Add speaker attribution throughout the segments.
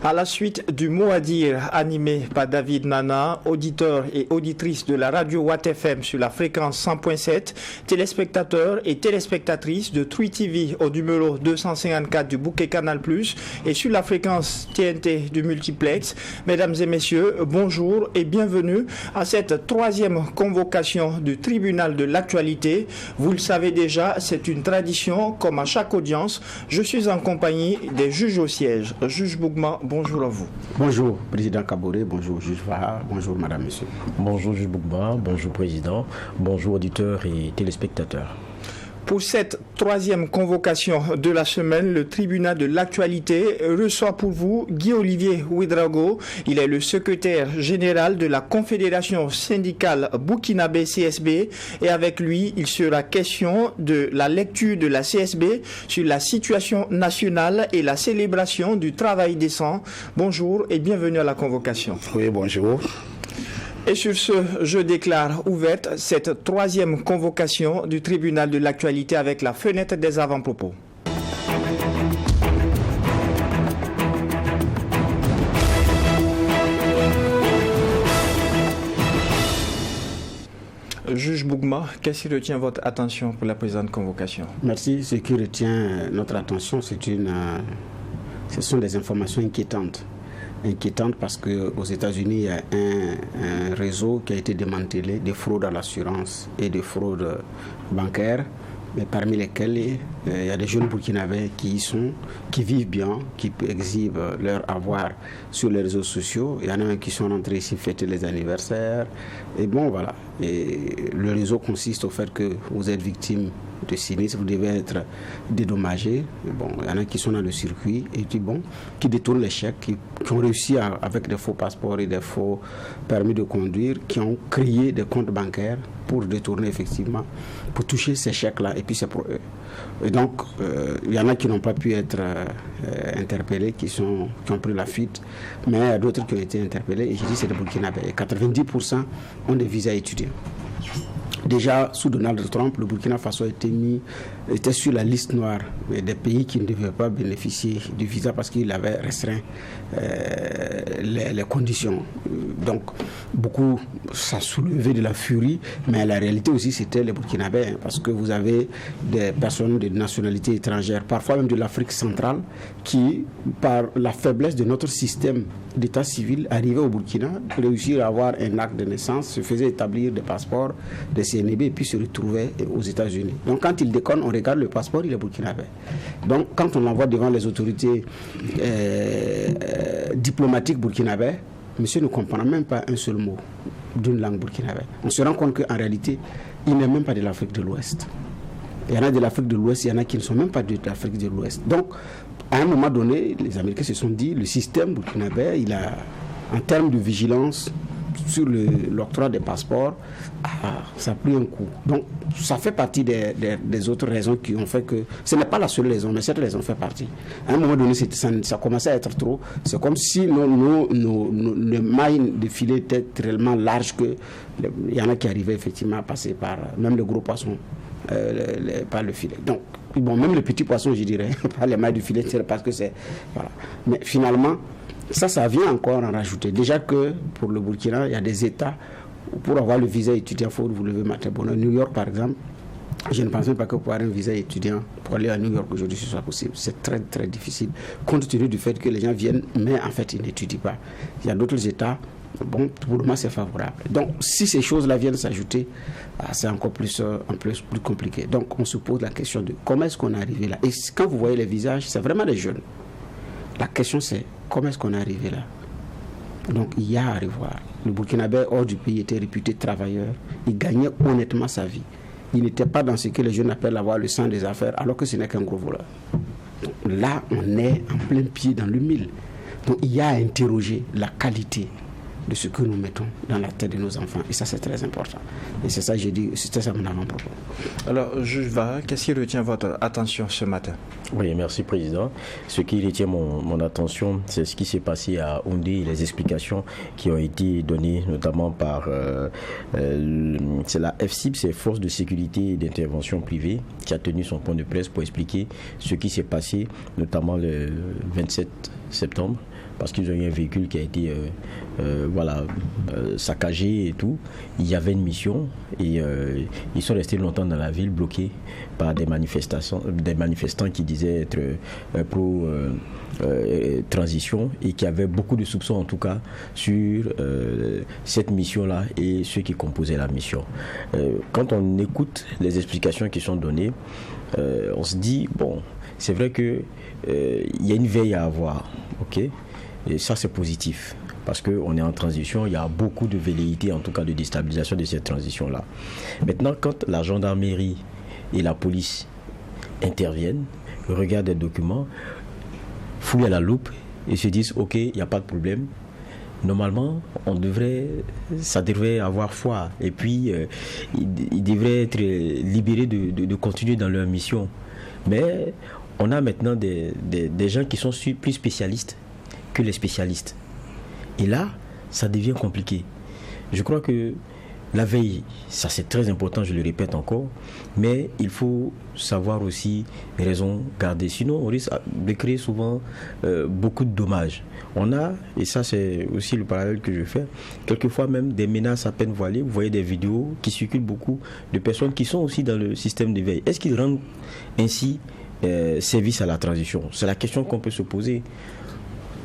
Speaker 1: À la suite du mot à dire animé par David Nana, auditeur et auditrice de la radio Watt FM sur la fréquence 100.7, téléspectateurs et téléspectatrices de Twi TV au numéro 254 du bouquet Canal+, et sur la fréquence TNT du multiplex. Mesdames et messieurs, bonjour et bienvenue à cette troisième convocation du tribunal de l'actualité. Vous le savez déjà, c'est une tradition, comme à chaque audience. Je suis en compagnie des juges au siège. Juge Bougma, bonjour à vous.
Speaker 2: Bonjour, Président Kaboré, bonjour, Juge Vaha, bonjour, Madame, Monsieur.
Speaker 3: Bonjour, Juge Bougma, bonjour, Président, bonjour, auditeurs et téléspectateurs.
Speaker 1: Pour cette troisième convocation de la semaine, le tribunal de l'actualité reçoit pour vous Guy-Olivier Ouedraogo. Il est le secrétaire général de la Confédération syndicale burkinabé CSB et avec lui, il sera question de la lecture de la CSB sur la situation nationale et la célébration du travail décent. Bonjour et bienvenue à la convocation.
Speaker 2: Oui, bonjour.
Speaker 1: Et sur ce, je déclare ouverte cette troisième convocation du tribunal de l'actualité avec la fenêtre des avant-propos. Juge Bougma, qu'est-ce qui retient votre attention pour la présente convocation?
Speaker 2: Merci. Ce qui retient notre attention, ce sont des informations inquiétantes. Inquiétante parce qu'aux États-Unis, il y a un réseau qui a été démantelé de fraude à l'assurance et de fraude bancaire, mais parmi lesquels il y a des jeunes burkinabés qui vivent bien, qui exhibent leur avoir sur les réseaux sociaux. Il y en a qui sont rentrés ici fêter les anniversaires. Et bon, voilà. Et le réseau consiste au fait que vous êtes victime de sinistre, vous devez être dédommagé. Bon, il y en a qui sont dans le circuit et qui détournent les chèques, qui ont réussi avec des faux passeports et des faux permis de conduire, qui ont créé des comptes bancaires pour détourner effectivement, pour toucher ces chèques-là, et puis c'est pour eux. Et donc, il y en a qui n'ont pas pu être interpellés, qui ont pris la fuite, mais il y a d'autres qui ont été interpellés, et je dis c'est des Burkinabés. Et 90% ont des visas étudiants. Déjà, sous Donald Trump, le Burkina Faso était sur la liste noire des pays qui ne devaient pas bénéficier du visa parce qu'il avait restreint les conditions. Donc, beaucoup, ça soulevait de la furie, mais la réalité aussi, c'était les Burkinabés, parce que vous avez des personnes de nationalité étrangère, parfois même de l'Afrique centrale, qui, par la faiblesse de notre système d'état civil, arrivaient au Burkina, réussir à avoir un acte de naissance, se faisaient établir des passeports, des CNB, et puis se retrouvaient aux États-Unis. Donc, quand ils déconnent, on regarde le passeport, il est burkinabé. Donc, quand on l'envoie devant les autorités diplomatiques burkinabées, monsieur ne comprend même pas un seul mot d'une langue burkinabé. On se rend compte qu'en réalité, il n'est même pas de l'Afrique de l'Ouest. Il y en a de l'Afrique de l'Ouest, il y en a qui ne sont même pas de l'Afrique de l'Ouest. Donc, à un moment donné, les Américains se sont dit, le système burkinabé, il a, en termes de vigilance sur l'octroi des passeports, ça a pris un coup. Donc, ça fait partie des autres raisons qui ont fait que... Ce n'est pas la seule raison, mais cette raison fait partie. À un moment donné, ça commençait à être trop. C'est comme si nos mailles de filet étaient tellement larges qu'il y en a qui arrivaient effectivement à passer par... Même le gros poisson, par le filet. Donc, bon, même le petit poisson, je dirais, par les mailles du filet, parce que c'est... Voilà. Mais finalement... Ça vient encore en rajouter. Déjà que pour le Burkina, il y a des États où pour avoir le visa étudiant, il faut vous lever matin. Bon, à New York, par exemple, je ne pense même pas que pour avoir un visa étudiant, pour aller à New York aujourd'hui, ce soit possible. C'est très, très difficile, compte tenu du fait que les gens viennent, mais en fait, ils n'étudient pas. Il y a d'autres États, bon, pour le moment, c'est favorable. Donc, si ces choses-là viennent s'ajouter, c'est encore plus compliqué. Donc, on se pose la question de comment est-ce qu'on est arrivé là. Et quand vous voyez les visages, c'est vraiment des jeunes. La question, c'est comment est-ce qu'on est arrivé là? Donc, il y a à revoir. Le Burkinabé, hors du pays, était réputé travailleur. Il gagnait honnêtement sa vie. Il n'était pas dans ce que les jeunes appellent avoir le sang des affaires, alors que ce n'est qu'un gros voleur. Donc, là, on est en plein pied dans le mille. Donc, il y a à interroger la qualité de ce que nous mettons dans la tête de nos enfants. Et ça, c'est très important. Et c'est ça, j'ai dit, c'était ça mon avant-propos.
Speaker 1: Alors, Juge Vaha, qu'est-ce qui retient votre attention ce matin?
Speaker 3: Oui, merci, Président. Ce qui retient mon attention, c'est ce qui s'est passé à Houndé et les explications qui ont été données, notamment par c'est la FSIP, c'est Force de sécurité et d'intervention privée, qui a tenu son point de presse pour expliquer ce qui s'est passé, notamment le 27 septembre, parce qu'ils ont eu un véhicule qui a été saccagé et tout. Il y avait une mission et ils sont restés longtemps dans la ville, bloqués par des manifestants qui disaient être pro transition et qui avaient beaucoup de soupçons en tout cas sur cette mission-là et ceux qui composaient la mission. Quand on écoute les explications qui sont données, on se dit, bon, c'est vrai qu'il y a une veille à avoir, ok, et ça c'est positif. Parce qu'on est en transition, il y a beaucoup de velléités, en tout cas de déstabilisation de cette transition-là. Maintenant, quand la gendarmerie et la police interviennent, regardent des documents, fouillent à la loupe et se disent, ok, il n'y a pas de problème. Normalement, ça devrait avoir foi. Et puis, ils devraient être libérés de continuer dans leur mission. Mais on a maintenant des gens qui sont plus spécialistes que les spécialistes. Et là, ça devient compliqué. Je crois que la veille, ça c'est très important, je le répète encore, mais il faut savoir aussi raison garder. Sinon, on risque de créer souvent beaucoup de dommages. On a, et ça c'est aussi le parallèle que je fais, quelquefois même des menaces à peine voilées. Vous voyez des vidéos qui circulent beaucoup de personnes qui sont aussi dans le système de veille. Est-ce qu'ils rendent ainsi service à la transition? C'est la question qu'on peut se poser.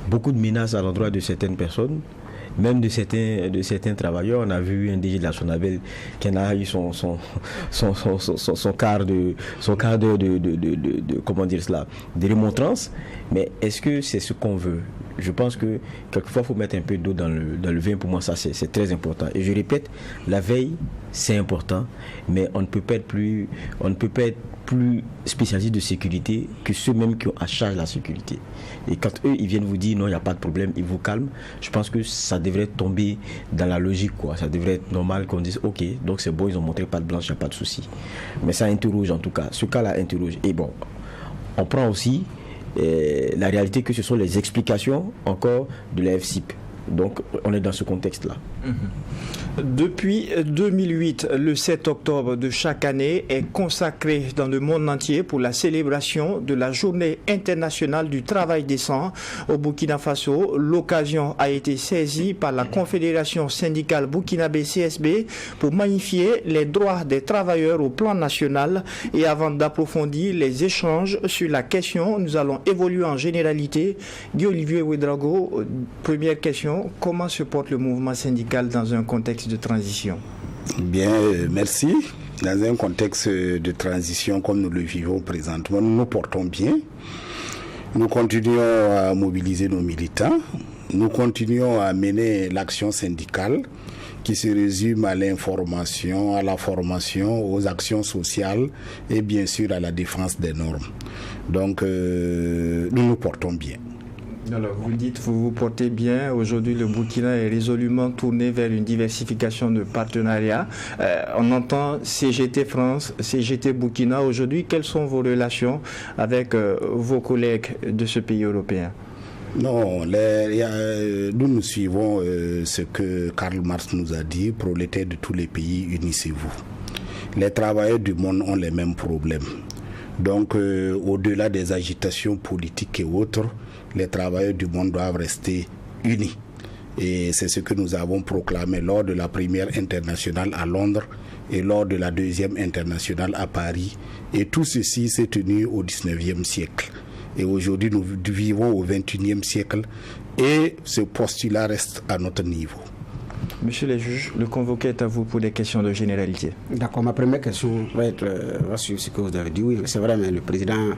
Speaker 3: Beaucoup de menaces à l'endroit de certaines personnes, même de certains travailleurs. On a vu un DG de la Sonabel qui en a eu son quart d'heure de comment dire cela, de remontrance. Mais est-ce que c'est ce qu'on veut? Je pense que quelquefois il faut mettre un peu d'eau dans le vin. Pour moi, ça c'est très important. Et je répète, la veille c'est important, mais on ne peut pas être plus spécialistes de sécurité que ceux-mêmes qui ont à charge la sécurité. Et quand eux, ils viennent vous dire non, il n'y a pas de problème, ils vous calment, je pense que ça devrait tomber dans la logique, quoi. Ça devrait être normal qu'on dise ok, donc c'est bon, ils ont montré patte blanche, il n'y a pas de souci. Mais ça interroge en tout cas. Ce cas-là interroge. Et bon, on prend aussi la réalité que ce sont les explications encore de la FCIP. Donc on est dans ce contexte-là.
Speaker 1: Depuis 2008, le 7 octobre de chaque année est consacré dans le monde entier pour la célébration de la Journée internationale du travail décent au Burkina Faso. L'occasion a été saisie par la Confédération syndicale burkinabé CSB pour magnifier les droits des travailleurs au plan national. Et avant d'approfondir les échanges sur la question, nous allons évoluer en généralité. Guy-Olivier Ouedraogo, première question, comment se porte le mouvement syndical dans un contexte de transition?
Speaker 4: Bien, merci. Dans un contexte de transition comme nous le vivons présentement, nous nous portons bien. Nous continuons à mobiliser nos militants. Nous continuons à mener l'action syndicale qui se résume à l'information, à la formation, aux actions sociales et bien sûr à la défense des normes. Donc, nous nous portons bien.
Speaker 1: Alors, vous dites, vous vous portez bien. Aujourd'hui, le Burkina est résolument tourné vers une diversification de partenariats. On entend CGT France, CGT Burkina. Aujourd'hui, quelles sont vos relations avec vos collègues de ce pays européen?
Speaker 4: Non, nous suivons ce que Karl Marx nous a dit, prolétaires de tous les pays, unissez-vous. Les travailleurs du monde ont les mêmes problèmes. Donc, au-delà des agitations politiques et autres, les travailleurs du monde doivent rester unis. Et c'est ce que nous avons proclamé lors de la première internationale à Londres et lors de la deuxième internationale à Paris. Et tout ceci s'est tenu au 19e siècle. Et aujourd'hui, nous vivons au 21e siècle et ce postulat reste à notre niveau.
Speaker 1: Monsieur le juge, le convoqué est à vous pour des questions de généralité.
Speaker 2: D'accord, ma première question va être sur ce que vous avez dit. Oui, c'est vrai, mais le président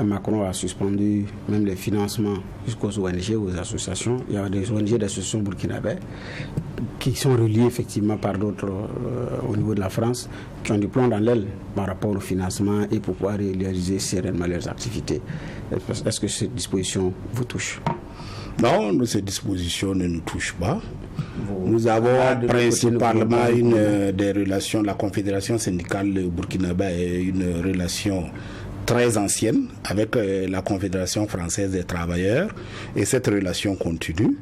Speaker 2: Macron a suspendu même les financements jusqu'aux ONG, aux associations. Il y a des ONG, des associations burkinabè qui sont reliées effectivement par d'autres au niveau de la France, qui ont du plomb dans l'aile par rapport au financement et pour pouvoir réaliser sereinement leurs activités. Est-ce que cette disposition vous touche?
Speaker 4: Non, ces dispositions ne nous touchent pas. Nous avons principalement des relations, la Confédération syndicale burkinabé est une relation très ancienne avec la Confédération française des travailleurs et cette relation continue.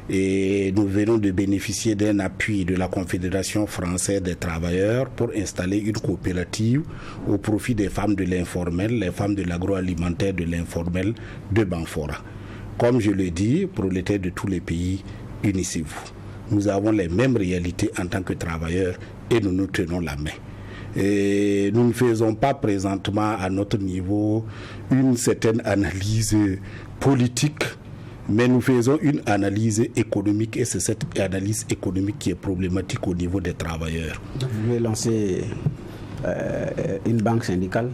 Speaker 4: Et nous venons de bénéficier d'un appui de la Confédération française des travailleurs pour installer une coopérative au profit des femmes de l'informel, les femmes de l'agroalimentaire de l'informel de Banfora. Comme je le dis, prolétaires de tous les pays, unissez-vous. Nous avons les mêmes réalités en tant que travailleurs et nous nous tenons la main. Et nous ne faisons pas présentement à notre niveau une certaine analyse politique, mais nous faisons une analyse économique et c'est cette analyse économique qui est problématique au niveau des travailleurs.
Speaker 2: Vous voulez lancer une banque syndicale?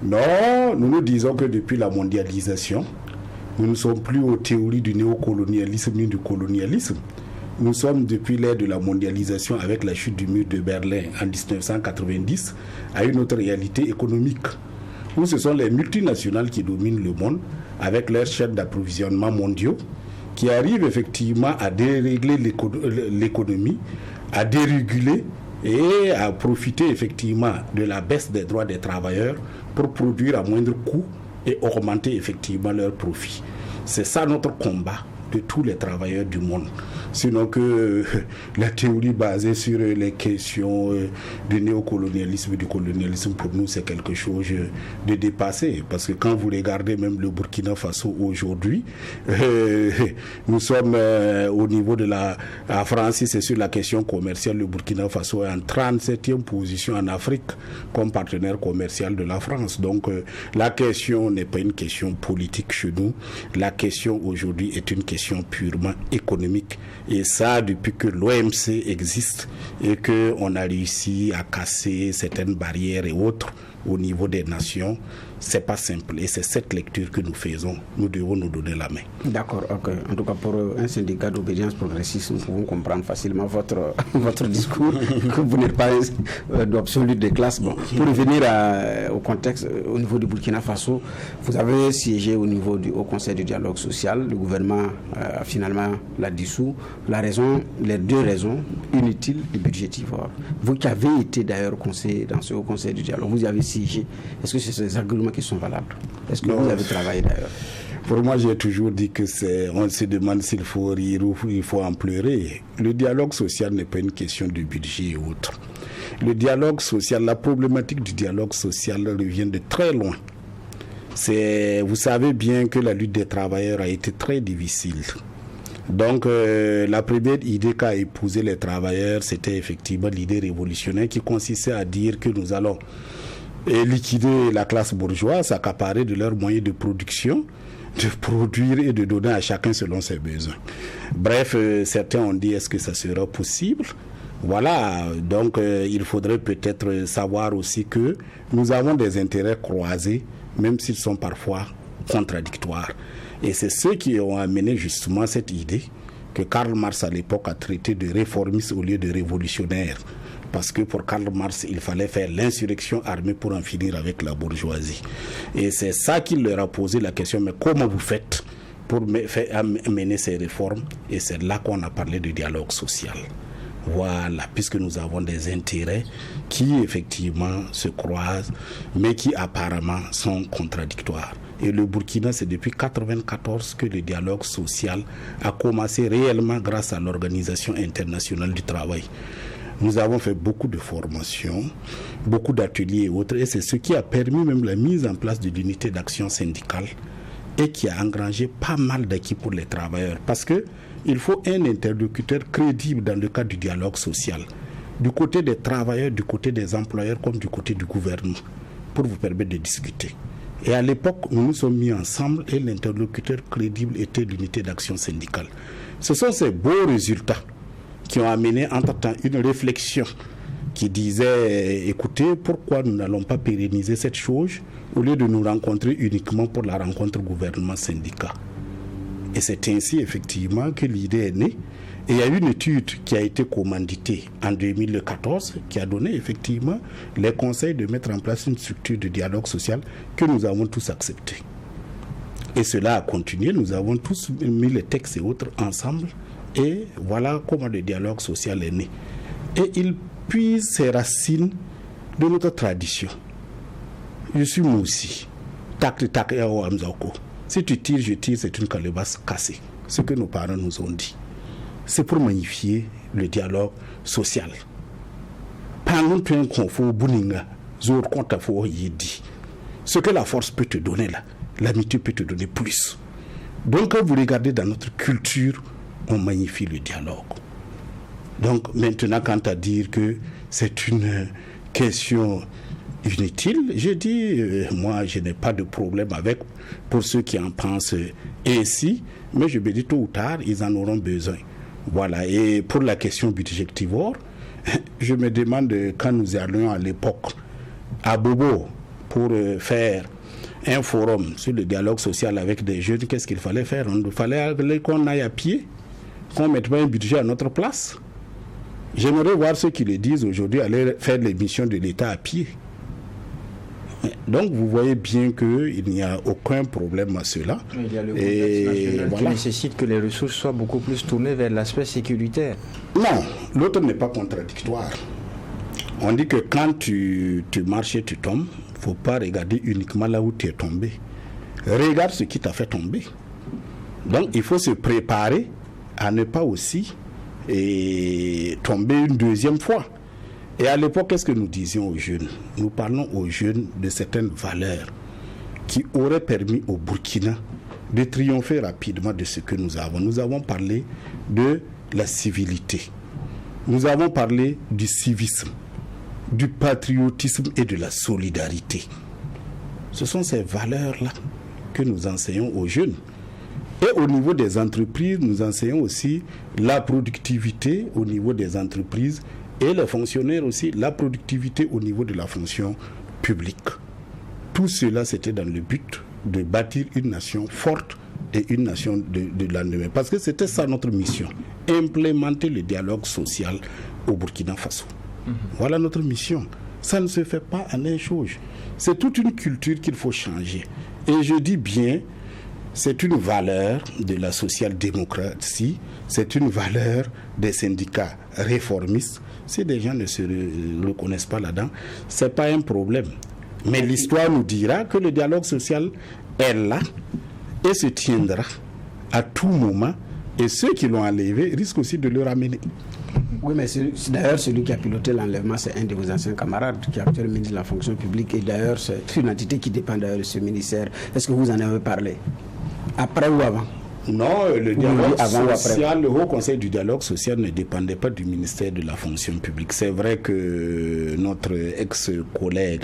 Speaker 4: Non, nous disons que depuis la mondialisation, nous ne sommes plus aux théories du néocolonialisme ni du colonialisme. Nous sommes depuis l'ère de la mondialisation avec la chute du mur de Berlin en 1990 à une autre réalité économique où ce sont les multinationales qui dominent le monde avec leurs chaînes d'approvisionnement mondiaux qui arrivent effectivement à dérégler l'économie, à déréguler et à profiter effectivement de la baisse des droits des travailleurs pour produire à moindre coût et augmenter effectivement leurs profits. C'est ça notre combat de tous les travailleurs du monde. Sinon que la théorie basée sur les questions du néocolonialisme et du colonialisme, pour nous, c'est quelque chose de dépassé. Parce que quand vous regardez même le Burkina Faso aujourd'hui, nous sommes au niveau de la France, c'est sur la question commerciale, le Burkina Faso est en 37e position en Afrique comme partenaire commercial de la France. Donc la question n'est pas une question politique chez nous. La question aujourd'hui est une question purement économique. Et ça, depuis que l'OMC existe et qu'on a réussi à casser certaines barrières et autres au niveau des nations, c'est pas simple. Et c'est cette lecture que nous faisons. Nous devons nous donner la main.
Speaker 2: D'accord, ok. En tout cas, pour un syndicat d'obédience progressiste, nous pouvons comprendre facilement votre discours, que vous n'êtes pas d'option lutte des classes. Bon, pour revenir au contexte, au niveau du Burkina Faso, vous avez siégé au niveau du Haut Conseil du dialogue social. Le gouvernement finalement l'a dissous. Les deux raisons, inutiles et budgétivores. Vous qui avez été d'ailleurs dans ce Haut Conseil du dialogue, vous y avez siégé. Est-ce que c'est ces arguments qui sont valables? Est-ce que vous avez travaillé d'ailleurs?
Speaker 4: Pour moi, j'ai toujours dit que on se demande s'il faut rire ou il faut en pleurer. Le dialogue social n'est pas une question de budget et autres. Le dialogue social, la problématique du dialogue social revient de très loin. Vous savez bien que la lutte des travailleurs a été très difficile. Donc la première idée qu'a épousé les travailleurs, c'était effectivement l'idée révolutionnaire qui consistait à dire que nous allons liquider la classe bourgeoise, s'accaparer de leurs moyens de production, de produire et de donner à chacun selon ses besoins. Bref, certains ont dit est-ce que ça sera possible? Voilà, donc il faudrait peut-être savoir aussi que nous avons des intérêts croisés, même s'ils sont parfois contradictoires. Et c'est ceux qui ont amené justement cette idée que Karl Marx à l'époque a traité de réformiste au lieu de révolutionnaire. Parce que pour Karl Marx, il fallait faire l'insurrection armée pour en finir avec la bourgeoisie. Et c'est ça qu'il leur a posé la question, mais comment vous faites pour mener ces réformes? Et c'est là qu'on a parlé de dialogue social. Voilà, puisque nous avons des intérêts qui effectivement se croisent, mais qui apparemment sont contradictoires. Et le Burkina, c'est depuis 1994 que le dialogue social a commencé réellement grâce à l'Organisation internationale du travail. Nous avons fait beaucoup de formations, beaucoup d'ateliers et autres, et c'est ce qui a permis même la mise en place de l'unité d'action syndicale et qui a engrangé pas mal d'acquis pour les travailleurs. Parce qu'il faut un interlocuteur crédible dans le cadre du dialogue social, du côté des travailleurs, du côté des employeurs comme du côté du gouvernement, pour vous permettre de discuter. Et à l'époque, nous nous sommes mis ensemble et l'interlocuteur crédible était l'unité d'action syndicale. Ce sont ces beaux résultats qui ont amené entre-temps une réflexion qui disait, écoutez, pourquoi nous n'allons pas pérenniser cette chose au lieu de nous rencontrer uniquement pour la rencontre gouvernement-syndicat. Et c'est ainsi effectivement que l'idée est née. Et il y a une étude qui a été commanditée en 2014 qui a donné effectivement les conseils de mettre en place une structure de dialogue social que nous avons tous accepté. Et cela a continué, nous avons tous mis les textes et autres ensemble. Et voilà comment le dialogue social est né. Et il puise ses racines de notre tradition. Je suis Moussi. Si tu tires, je tire, c'est une calebasse cassée. Ce que nos parents nous ont dit. C'est pour magnifier le dialogue social. Ce que la force peut te donner là, l'amitié peut te donner plus. Donc quand vous regardez dans notre culture, on magnifie le dialogue. Donc maintenant, quant à dire que c'est une question inutile, je dis, moi je n'ai pas de problème avec, pour ceux qui en pensent ainsi, mais je me dis tôt ou tard, ils en auront besoin. Voilà, et pour la question budgétivore, je me demande quand nous allions à l'époque à Bobo pour faire un forum sur le dialogue social avec des jeunes, qu'est-ce qu'il fallait faire? Il fallait qu'on aille à pied, qu'on mette pas un budget à notre place. J'aimerais voir ceux qui le disent aujourd'hui aller faire les missions de l'État à pied. Donc vous voyez bien qu'il n'y a aucun problème à cela.
Speaker 1: Il y a le contexte national qui nécessite que les ressources soient beaucoup plus tournées vers l'aspect sécuritaire.
Speaker 4: Non, l'autre n'est pas contradictoire. On dit que quand tu marches et tu tombes, il ne faut pas regarder uniquement là où tu es tombé. Regarde ce qui t'a fait tomber. Donc il faut se préparer à ne pas aussi tomber une deuxième fois. Et à l'époque, qu'est-ce que nous disions aux jeunes? Nous parlons aux jeunes de certaines valeurs qui auraient permis au Burkina de triompher rapidement de ce que nous avons. Nous avons parlé de la civilité. Nous avons parlé du civisme, du patriotisme et de la solidarité. Ce sont ces valeurs-là que nous enseignons aux jeunes. Et au niveau des entreprises, nous enseignons aussi la productivité au niveau des entreprises et les fonctionnaires aussi, la productivité au niveau de la fonction publique. Tout cela, c'était dans le but de bâtir une nation forte et une nation de lendemain. Parce que c'était ça notre mission, implémenter le dialogue social au Burkina Faso. Voilà notre mission. Ça ne se fait pas en un chose. C'est toute une culture qu'il faut changer. Et je dis bien, c'est une valeur de la social-démocratie, c'est une valeur des syndicats réformistes. Si des gens ne se reconnaissent pas là-dedans, ce n'est pas un problème. Mais l'histoire nous dira que le dialogue social est là et se tiendra à tout moment. Et ceux qui l'ont enlevé risquent aussi de le ramener.
Speaker 2: Oui, mais d'ailleurs, celui qui a piloté l'enlèvement, c'est un de vos anciens camarades, qui est actuel ministre de la fonction publique. Et d'ailleurs, c'est une entité qui dépend d'ailleurs de ce ministère. Est-ce que vous en avez parlé? Après ou avant?
Speaker 4: Non, le dialogue social, le Haut Conseil du dialogue social ne dépendait pas du ministère de la fonction publique. C'est vrai que notre ex-collègue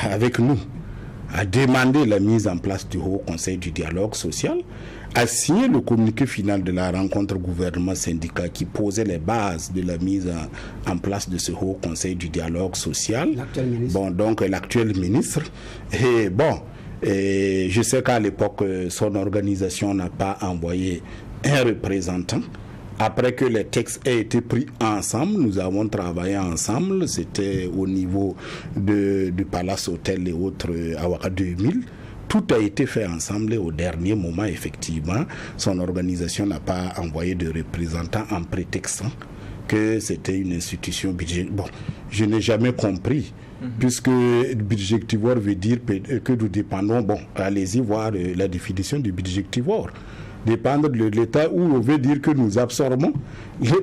Speaker 4: avec nous a demandé la mise en place du Haut Conseil du dialogue social, a signé le communiqué final de la rencontre gouvernement-syndicat qui posait les bases de la mise en place de ce Haut Conseil du dialogue social.
Speaker 2: L'actuel ministre.
Speaker 4: Bon, donc l'actuel ministre. Et bon, et je sais qu'à l'époque, son organisation n'a pas envoyé un représentant. Après que les textes aient été pris ensemble, nous avons travaillé ensemble. C'était au niveau du Palace Hotel et autres à Ouaga 2000. Tout a été fait ensemble et au dernier moment, effectivement, son organisation n'a pas envoyé de représentant en prétextant que c'était une institution budgétaire. Bon, je n'ai jamais compris. Puisque budgétivore veut dire que nous dépendons, bon, allez-y voir la définition du budgétivore. Dépendre de l'État, où on veut dire que nous absorbons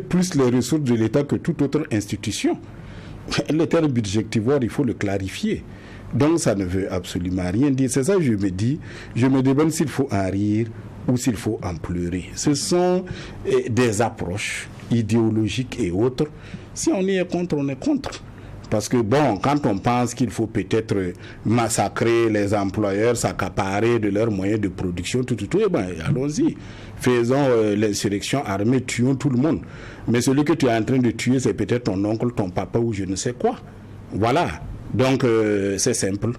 Speaker 4: plus les ressources de l'État que toute autre institution. Le terme budgétivore, il faut le clarifier. Donc ça ne veut absolument rien dire. C'est ça que je me dis, je me demande s'il faut en rire ou s'il faut en pleurer. Ce sont des approches idéologiques et autres. Si on y est contre, on est contre. Parce que bon, quand on pense qu'il faut peut-être massacrer les employeurs, s'accaparer de leurs moyens de production, tout, eh ben, allons-y. Faisons l'insurrection armée, tuons tout le monde. Mais celui que tu es en train de tuer, c'est peut-être ton oncle, ton papa ou je ne sais quoi. Voilà. Donc, c'est simple.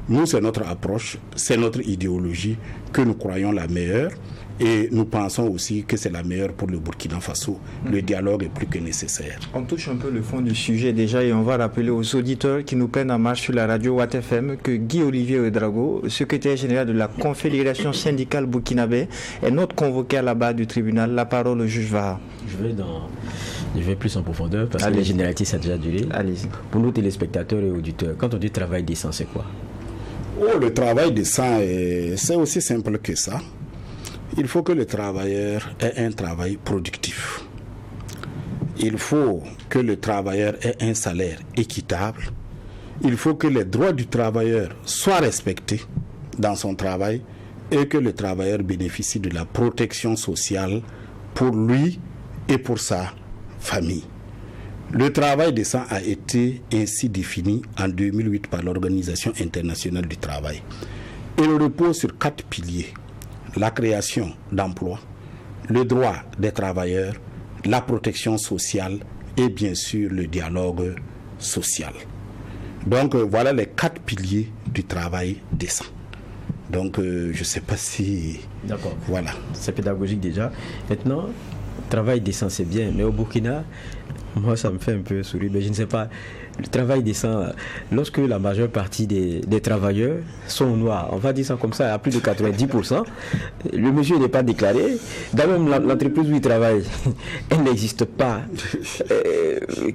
Speaker 4: Nous, c'est notre approche, c'est notre idéologie que nous croyons la meilleure. Et nous pensons aussi que c'est la meilleure pour le Burkina Faso. Le dialogue est plus que nécessaire.
Speaker 1: On touche un peu le fond du sujet déjà et on va rappeler aux auditeurs qui nous prennent en marche sur la radio Watt FM que Guy-Olivier Ouedraogo, secrétaire général de la Confédération syndicale burkinabé, est notre convoqué à la barre du tribunal. La parole au juge Vaha.
Speaker 3: Je vais plus en profondeur parce que les généralités ça a déjà duré.
Speaker 1: Allez-y.
Speaker 3: Pour nos téléspectateurs et auditeurs, quand on dit travail décent, c'est quoi?
Speaker 4: Le travail décent, c'est aussi simple que ça. Il faut que le travailleur ait un travail productif. Il faut que le travailleur ait un salaire équitable. Il faut que les droits du travailleur soient respectés dans son travail et que le travailleur bénéficie de la protection sociale pour lui et pour sa famille. Le travail décent a été ainsi défini en 2008 par l'Organisation internationale du travail. Il repose sur 4 piliers: la création d'emplois, le droit des travailleurs, la protection sociale et bien sûr le dialogue social. Donc voilà les 4 piliers du travail décent. Donc je ne sais pas si...
Speaker 3: D'accord.
Speaker 4: Voilà.
Speaker 3: C'est pédagogique déjà. Maintenant, travail décent c'est bien, mais au Burkina, moi ça me fait un peu sourire, mais je ne sais pas. Le travail décent, lorsque la majeure partie des travailleurs sont noirs, on va dire ça comme ça, à plus de 90%, le monsieur n'est pas déclaré. Dans même l'entreprise où il travaille, elle n'existe pas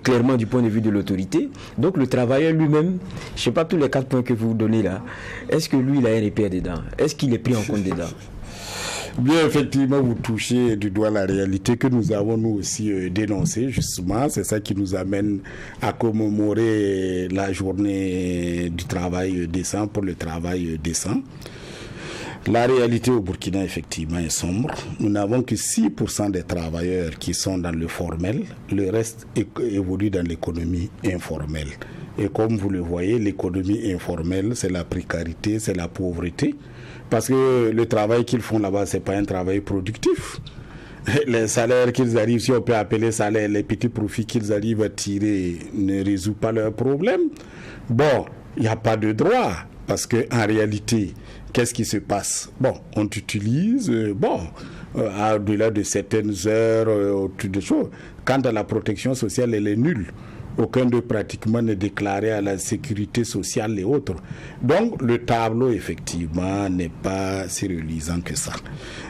Speaker 3: clairement du point de vue de l'autorité. Donc le travailleur lui-même, je ne sais pas tous les 4 points que vous donnez là, est-ce que lui il a un repère dedans? Est-ce qu'il est pris en compte dedans?
Speaker 4: Bien, effectivement, vous touchez du doigt la réalité que nous avons nous aussi dénoncée, justement. C'est ça qui nous amène à commémorer la journée du travail décent pour le travail décent. La réalité au Burkina, effectivement, est sombre. Nous n'avons que 6% des travailleurs qui sont dans le formel. Le reste évolue dans l'économie informelle. Et comme vous le voyez, l'économie informelle, c'est la précarité, c'est la pauvreté. Parce que le travail qu'ils font là-bas, ce n'est pas un travail productif. Les salaires qu'ils arrivent, si on peut appeler salaire, les petits profits qu'ils arrivent à tirer ne résout pas leurs problèmes. Bon, il n'y a pas de droit. Parce qu'en réalité, qu'est-ce qui se passe? Bon, on t'utilise, au-delà de certaines heures, autour de choses. Quant à la protection sociale, elle est nulle. Aucun d'eux pratiquement n'est déclaré à la sécurité sociale et autres. Donc le tableau effectivement n'est pas si reluisant que ça.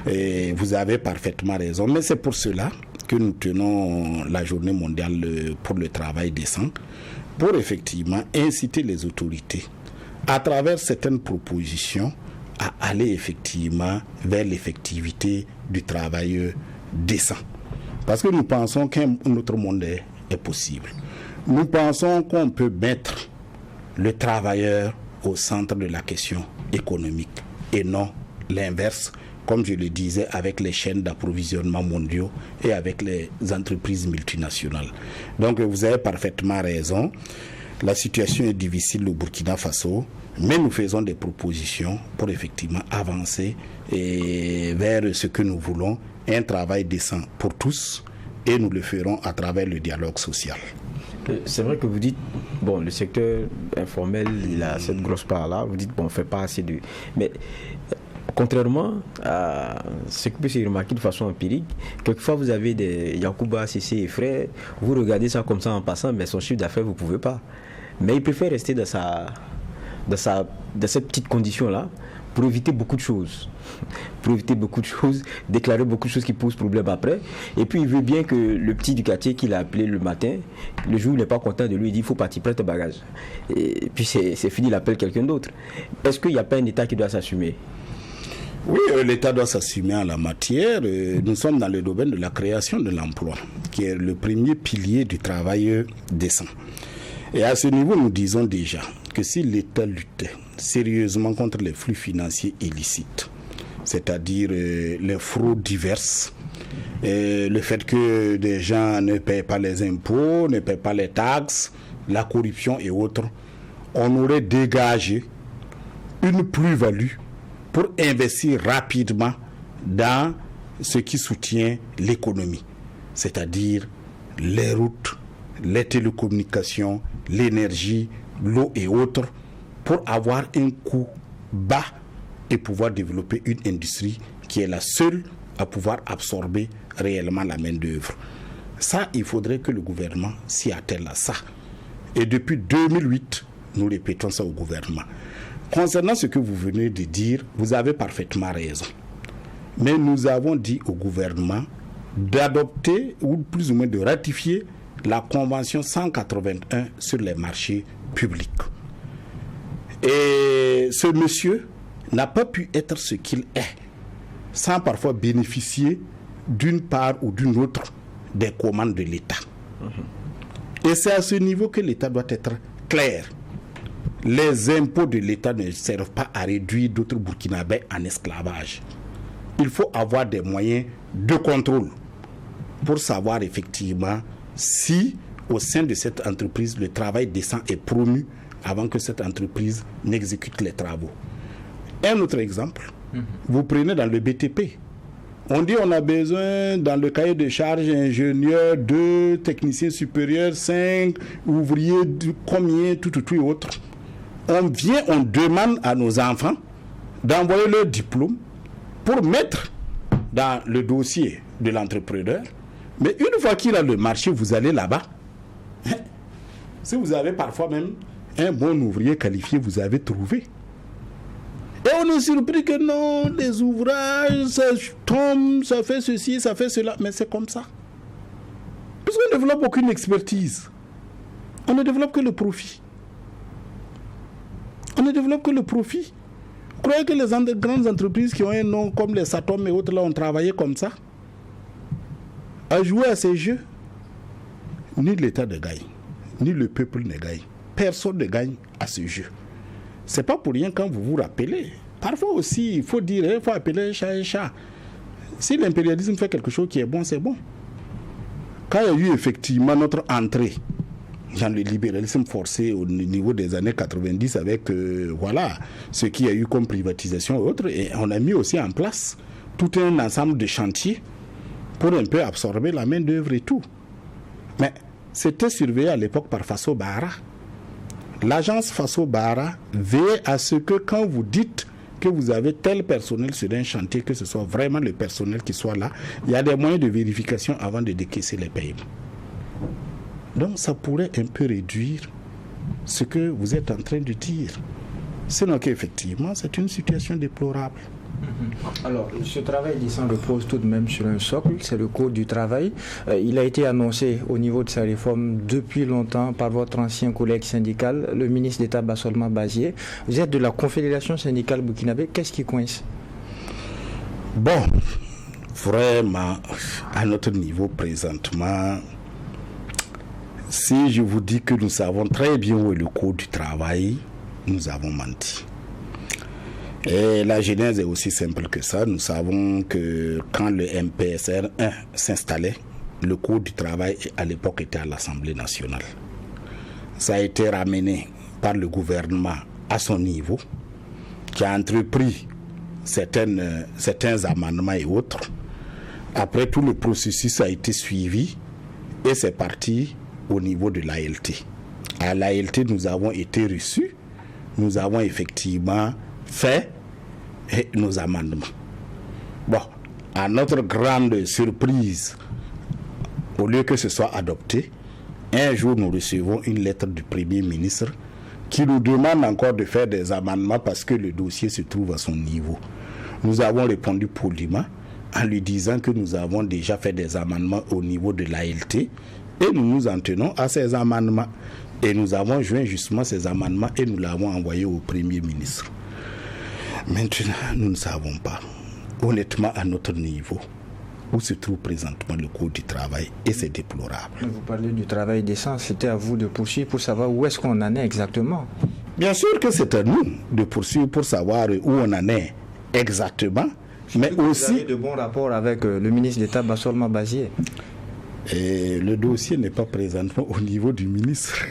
Speaker 4: Et vous avez parfaitement raison. Mais c'est pour cela que nous tenons la journée mondiale pour le travail décent, pour effectivement inciter les autorités à travers certaines propositions à aller effectivement vers l'effectivité du travail décent. Parce que nous pensons qu'un autre monde est possible. Nous pensons qu'on peut mettre le travailleur au centre de la question économique et non l'inverse, comme je le disais, avec les chaînes d'approvisionnement mondiaux et avec les entreprises multinationales. Donc vous avez parfaitement raison. La situation est difficile au Burkina Faso, mais nous faisons des propositions pour effectivement avancer vers ce que nous voulons, un travail décent pour tous, et nous le ferons à travers le dialogue social.
Speaker 3: C'est vrai que vous dites, bon, le secteur informel, il a cette grosse part-là, vous dites, bon, on ne fait pas assez de... Mais contrairement à ce qui peut se remarquer de façon empirique, quelquefois vous avez des Yacouba, Cissé et frères, vous regardez ça comme ça en passant, mais son chiffre d'affaires, vous ne pouvez pas. Mais il préfère rester dans cette petite condition-là pour éviter beaucoup de choses. Déclarer beaucoup de choses qui posent problème après. Et puis il veut bien que le petit du quartier qu'il a appelé le matin, le jour où il n'est pas content de lui, il dit il faut partir, prends tes bagages. Et puis c'est fini, il appelle quelqu'un d'autre. Est-ce qu'il n'y a pas un État qui doit s'assumer?
Speaker 4: Oui, l'État doit s'assumer en la matière. Nous sommes dans le domaine de la création de l'emploi, qui est le premier pilier du travail décent. Et à ce niveau, nous disons déjà que si l'État luttait sérieusement contre les flux financiers illicites, c'est-à-dire les fraudes diverses, le fait que des gens ne paient pas les impôts, ne paient pas les taxes, la corruption et autres, on aurait dégagé une plus-value pour investir rapidement dans ce qui soutient l'économie, c'est-à-dire les routes, les télécommunications, l'énergie, l'eau et autres, pour avoir un coût bas et pouvoir développer une industrie qui est la seule à pouvoir absorber réellement la main-d'œuvre. Ça, il faudrait que le gouvernement s'y attelle à ça. Et depuis 2008, nous répétons ça au gouvernement. Concernant ce que vous venez de dire, vous avez parfaitement raison. Mais nous avons dit au gouvernement d'adopter, ou plus ou moins de ratifier, la Convention 181 sur les marchés publics. Et ce monsieur n'a pas pu être ce qu'il est sans parfois bénéficier d'une part ou d'une autre des commandes de l'État. Et c'est à ce niveau que l'État doit être clair. les impôts de l'État ne servent pas à réduire d'autres Burkinabés en esclavage. Il faut avoir des moyens de contrôle pour savoir effectivement si au sein de cette entreprise le travail décent est promu avant que cette entreprise n'exécute les travaux. Un autre exemple, vous prenez dans le BTP. On dit on a besoin dans le cahier de charges ingénieurs, 2 techniciens supérieurs, 5 ouvriers, combien, tout et autres. On demande à nos enfants d'envoyer leur diplôme pour mettre dans le dossier de l'entrepreneur. Mais une fois qu'il a le marché, vous allez là-bas. Si vous avez parfois même un bon ouvrier qualifié, vous avez trouvé. Et on est surpris que non, les ouvrages, ça tombe, ça fait ceci, ça fait cela. Mais c'est comme ça. Puisqu'on ne développe aucune expertise. On ne développe que le profit. On ne développe que le profit. Vous croyez que les grandes entreprises qui ont un nom comme les Satom et autres là ont travaillé comme ça? À jouer à ces jeux? Ni l'État ne gagne, ni le peuple ne gagne. Personne ne gagne à ce jeu. C'est pas pour rien quand vous vous rappelez. Parfois aussi, il faut dire, il faut appeler chat et chat. Si l'impérialisme fait quelque chose qui est bon, c'est bon. Quand il y a eu effectivement notre entrée dans le libéralisme forcé au niveau des années 90 avec ce qu'il y a eu comme privatisation et autres, et on a mis aussi en place tout un ensemble de chantiers pour un peu absorber la main d'œuvre et tout. Mais c'était surveillé à l'époque par Faso Bahara. L'agence Faso Bahara veille à ce que quand vous dites que vous avez tel personnel sur un chantier, que ce soit vraiment le personnel qui soit là, il y a des moyens de vérification avant de décaisser les paiements. Donc ça pourrait un peu réduire ce que vous êtes en train de dire. Sinon qu'effectivement, c'est une situation déplorable.
Speaker 1: Alors, ce travail décent repose tout de même sur un socle, c'est le Code du travail. Il a été annoncé au niveau de sa réforme depuis longtemps par votre ancien collègue syndical, le ministre d'État Bassolma Bazié. Vous êtes de la Confédération syndicale burkinabé, qu'est-ce qui coince?
Speaker 4: Bon, vraiment, à notre niveau présentement, si je vous dis que nous savons très bien où est le Code du travail, nous avons menti. Et la genèse est aussi simple que ça. Nous savons que quand le MPSR 1 s'installait, le Code du travail à l'époque était à l'Assemblée nationale. Ça a été ramené par le gouvernement à son niveau, qui a entrepris certains amendements et autres. Après, tout le processus a été suivi et c'est parti au niveau de l'ALT. À l'ALT, nous avons été reçus, nous avons effectivement fait nos amendements. Bon, à notre grande surprise, au lieu que ce soit adopté, un jour nous recevons une lettre du Premier ministre qui nous demande encore de faire des amendements parce que le dossier se trouve à son niveau. Nous avons répondu poliment en lui disant que nous avons déjà fait des amendements au niveau de l'ALT et nous nous en tenons à ces amendements. Et nous avons joint justement ces amendements et nous l'avons envoyé au Premier ministre. Maintenant, nous ne savons pas, honnêtement, à notre niveau, où se trouve présentement le Code du travail et c'est déplorable.
Speaker 1: Vous parlez du travail décent, c'était à vous de poursuivre pour savoir où est-ce qu'on en est exactement.
Speaker 4: Bien sûr que c'est à nous de poursuivre pour savoir où on en est exactement, mais aussi...
Speaker 1: Vous avez de bons rapports avec le ministre d'État Bassolma Bazié.
Speaker 4: Et le dossier n'est pas présentement au niveau du ministre.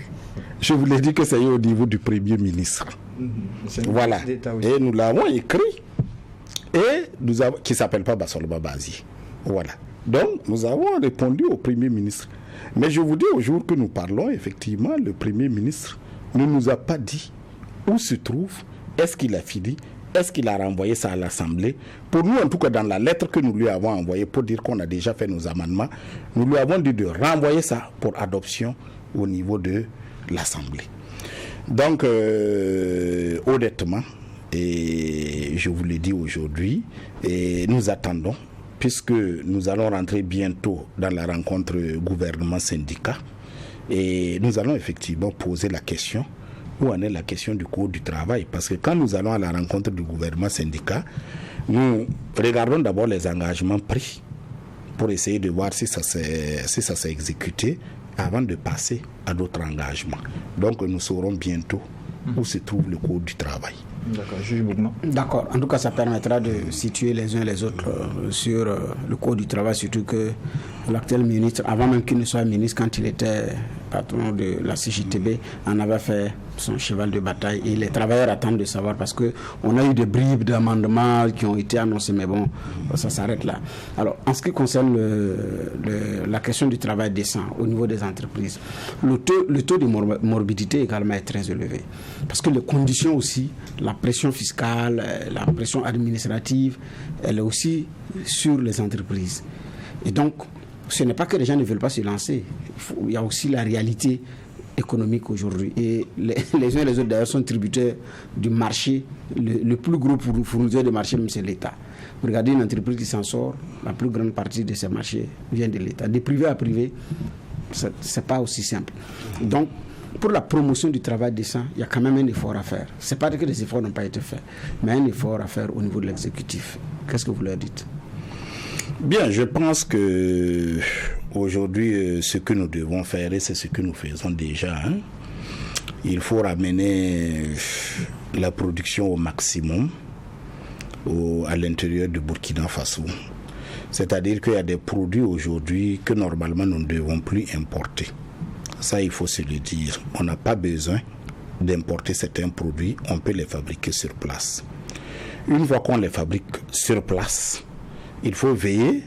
Speaker 4: Je vous l'ai dit que c'est au niveau du Premier ministre. Voilà. Et nous l'avons écrit. Et qui ne s'appelle pas Bassolma Bazié. Voilà. Donc, nous avons répondu au Premier ministre. Mais je vous dis, au jour que nous parlons, effectivement, le Premier ministre ne nous a pas dit où se trouve, est-ce qu'il a fini, est-ce qu'il a renvoyé ça à l'Assemblée. Pour nous, en tout cas, dans la lettre que nous lui avons envoyée pour dire qu'on a déjà fait nos amendements, nous lui avons dit de renvoyer ça pour adoption au niveau de l'Assemblée. Donc, honnêtement, et je vous le dis aujourd'hui, et nous attendons, puisque nous allons rentrer bientôt dans la rencontre gouvernement-syndicat, et nous allons effectivement poser la question, où en est la question du Code du travail, parce que quand nous allons à la rencontre du gouvernement-syndicat, nous regardons d'abord les engagements pris, pour essayer de voir si ça s'est exécuté, avant de passer à d'autres engagements. Donc nous saurons bientôt où se trouve le Code du travail.
Speaker 1: D'accord, juge Bougma.
Speaker 2: D'accord, en tout cas ça permettra de situer les uns les autres sur le Code du travail, surtout que l'actuel ministre, avant même qu'il ne soit ministre, quand il était patron de la CJTB, en avait fait son cheval de bataille et les travailleurs attendent de savoir parce qu'on a eu des bribes d'amendements qui ont été annoncés, mais bon, ça s'arrête là. Alors, en ce qui concerne la question du travail décent au niveau des entreprises, le taux de morbidité également est très élevé parce que les conditions aussi, la pression fiscale, la pression administrative, elle est aussi sur les entreprises. Et donc, ce n'est pas que les gens ne veulent pas se lancer. Il y a aussi la réalité économique aujourd'hui. Et les uns et les autres, d'ailleurs, sont tributaires du marché. Le plus gros fournisseur de marché, c'est l'État. Regardez une entreprise qui s'en sort, la plus grande partie de ces marchés vient de l'État. De privé à privé, ce n'est pas aussi simple. Donc, pour la promotion du travail décent, il y a quand même un effort à faire. Ce n'est pas que les efforts n'ont pas été faits, mais un effort à faire au niveau de l'exécutif. Qu'est-ce que vous leur dites ?
Speaker 4: Bien, je pense que aujourd'hui, ce que nous devons faire, et c'est ce que nous faisons déjà, il faut ramener la production au maximum à l'intérieur du Burkina Faso. C'est-à-dire qu'il y a des produits aujourd'hui que normalement nous ne devons plus importer. Ça, il faut se le dire. On n'a pas besoin d'importer certains produits, on peut les fabriquer sur place. Une fois qu'on les fabrique sur place, il faut veiller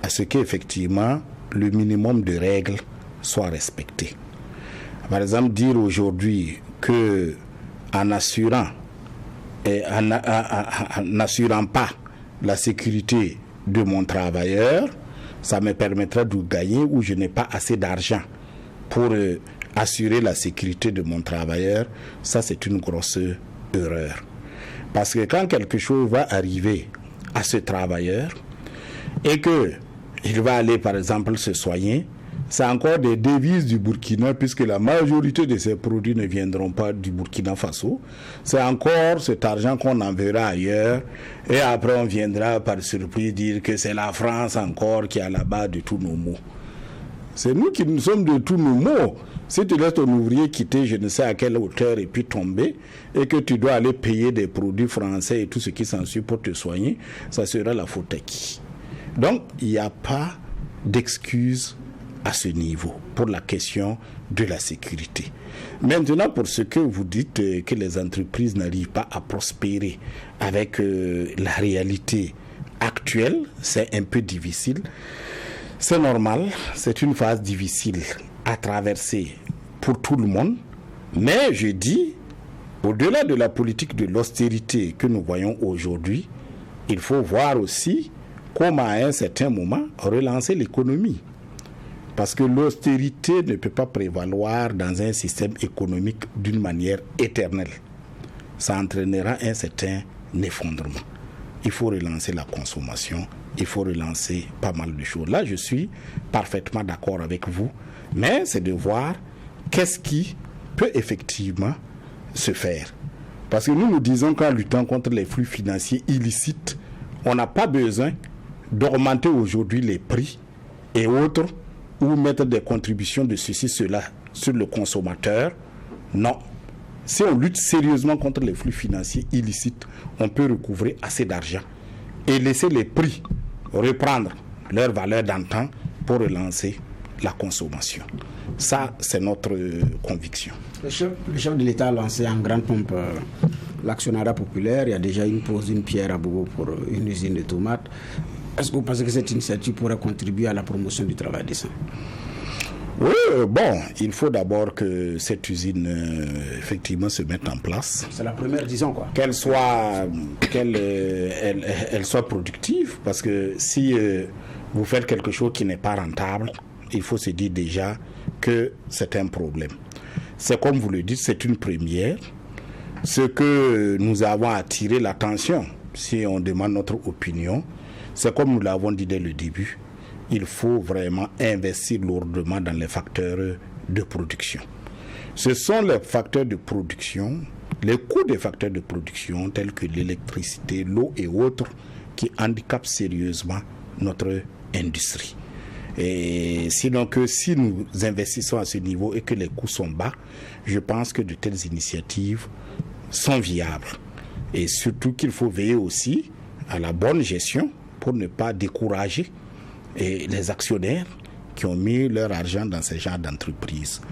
Speaker 4: à ce qu'effectivement le minimum de règles soit respecté. Par exemple, dire aujourd'hui que en n'assurant pas la sécurité de mon travailleur, ça me permettra de gagner ou je n'ai pas assez d'argent pour assurer la sécurité de mon travailleur, ça c'est une grosse erreur. Parce que quand quelque chose va arriver à ce travailleur, et qu'il va aller par exemple se soigner, c'est encore des devises du Burkina puisque la majorité de ces produits ne viendront pas du Burkina Faso. C'est encore cet argent qu'on enverra ailleurs et après on viendra par surprise dire que c'est la France encore qui est à la base de tous nos maux. C'est nous qui nous sommes de tous nos maux. Si tu laisses ton ouvrier quitter je ne sais à quelle hauteur et puis tomber et que tu dois aller payer des produits français et tout ce qui s'ensuit pour te soigner, ça sera la faute à qui? Donc, il n'y a pas d'excuse à ce niveau pour la question de la sécurité. Maintenant, pour ce que vous dites que les entreprises n'arrivent pas à prospérer avec la réalité actuelle, c'est un peu difficile. C'est normal, c'est une phase difficile à traverser pour tout le monde. Mais je dis, au-delà de la politique de l'austérité que nous voyons aujourd'hui, il faut voir aussi comment à un certain moment relancer l'économie. Parce que l'austérité ne peut pas prévaloir dans un système économique d'une manière éternelle. Ça entraînera un certain effondrement. Il faut relancer la consommation, il faut relancer pas mal de choses. Là, je suis parfaitement d'accord avec vous, mais c'est de voir qu'est-ce qui peut effectivement se faire. Parce que nous disons qu'en luttant contre les flux financiers illicites, on n'a pas besoin d'augmenter aujourd'hui les prix et autres ou mettre des contributions de ceci, cela sur le consommateur. Non. Si on lutte sérieusement contre les flux financiers illicites, on peut recouvrer assez d'argent et laisser les prix reprendre leur valeur d'antan pour relancer la consommation. Ça, c'est notre conviction.
Speaker 2: Le chef de l'État a lancé en grande pompe l'actionnariat populaire. Il y a déjà posé une pierre à Bobo pour une usine de tomates. Est-ce que vous pensez que cette initiative pourrait contribuer à la promotion du travail décent?
Speaker 4: Oui, bon, il faut d'abord que cette usine effectivement se mette en place.
Speaker 2: C'est la première, disons quoi.
Speaker 4: Qu'elle soit productive, parce que si vous faites quelque chose qui n'est pas rentable, il faut se dire déjà que c'est un problème. C'est comme vous le dites, c'est une première. Ce que nous avons attiré l'attention, si on demande notre opinion, c'est comme nous l'avons dit dès le début, il faut vraiment investir lourdement dans les facteurs de production. Ce sont les facteurs de production, les coûts des facteurs de production tels que l'électricité, l'eau et autres qui handicapent sérieusement notre industrie. Et sinon que si nous investissons à ce niveau et que les coûts sont bas, je pense que de telles initiatives sont viables. Et surtout qu'il faut veiller aussi à la bonne gestion pour ne pas décourager les actionnaires qui ont mis leur argent dans ce genre d'entreprise.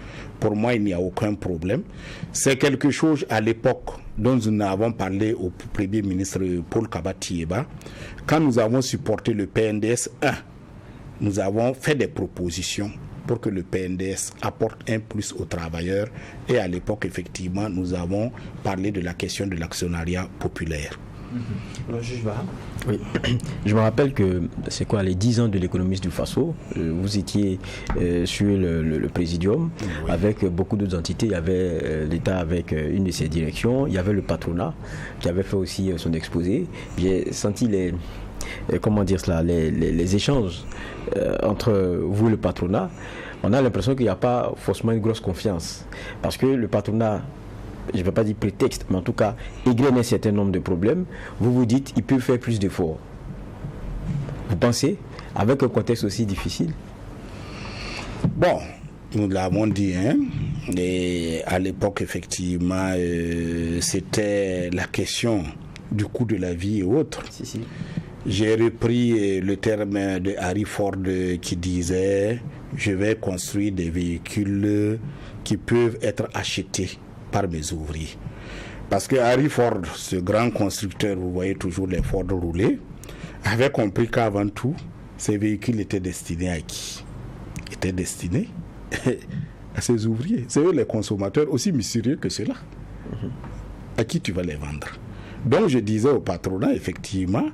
Speaker 4: Pour moi, il n'y a aucun problème. C'est quelque chose à l'époque dont nous avons parlé au Premier ministre Paul Kabatieba. Quand nous avons supporté le PNDS 1, nous avons fait des propositions pour que le PNDS apporte un plus aux travailleurs. Et à l'époque, effectivement, nous avons parlé de la question de l'actionnariat populaire.
Speaker 3: Oui. Je me rappelle que c'est quoi les 10 ans de l'économiste du Faso. Vous étiez sur le présidium, oui, avec beaucoup d'autres entités. Il y avait l'État avec une de ses directions. Il y avait le patronat qui avait fait aussi son exposé. J'ai senti les échanges entre vous et le patronat. On a l'impression qu'il n'y a pas forcément une grosse confiance. Parce que le patronat, je ne vais pas dire prétexte, mais en tout cas, égrène un certain nombre de problèmes. Vous vous dites, il peut faire plus d'efforts. Vous pensez, avec un contexte aussi difficile?
Speaker 4: Bon, nous l'avons dit, hein, et à l'époque, effectivement, c'était la question du coût de la vie et autres.
Speaker 3: Si.
Speaker 4: J'ai repris le terme de Harry Ford qui disait « Je vais construire des véhicules qui peuvent être achetés par mes ouvriers. » Parce que Harry Ford, ce grand constructeur, vous voyez toujours les Ford rouler, avait compris qu'avant tout, ces véhicules étaient destinés à qui? Étaient destinés à ses ouvriers. C'est eux les consommateurs, aussi mystérieux que cela. À qui tu vas les vendre? Donc je disais au patronat, effectivement,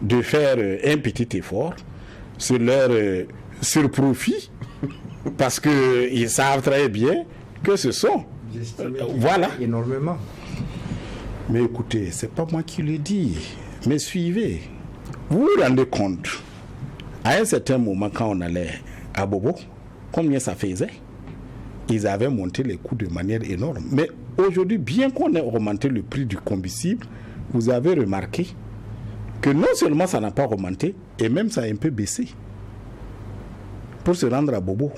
Speaker 4: de faire un petit effort sur leur surprofit, parce qu'ils savent très bien que ce sont voilà
Speaker 1: énormément.
Speaker 4: Mais écoutez, c'est pas moi qui le dis, mais suivez. Vous vous rendez compte, à un certain moment, quand on allait à Bobo, combien ça faisait? Ils avaient monté les coûts de manière énorme. Mais aujourd'hui, bien qu'on ait augmenté le prix du combustible, vous avez remarqué que non seulement ça n'a pas augmenté, et même ça a un peu baissé pour se rendre à Bobo.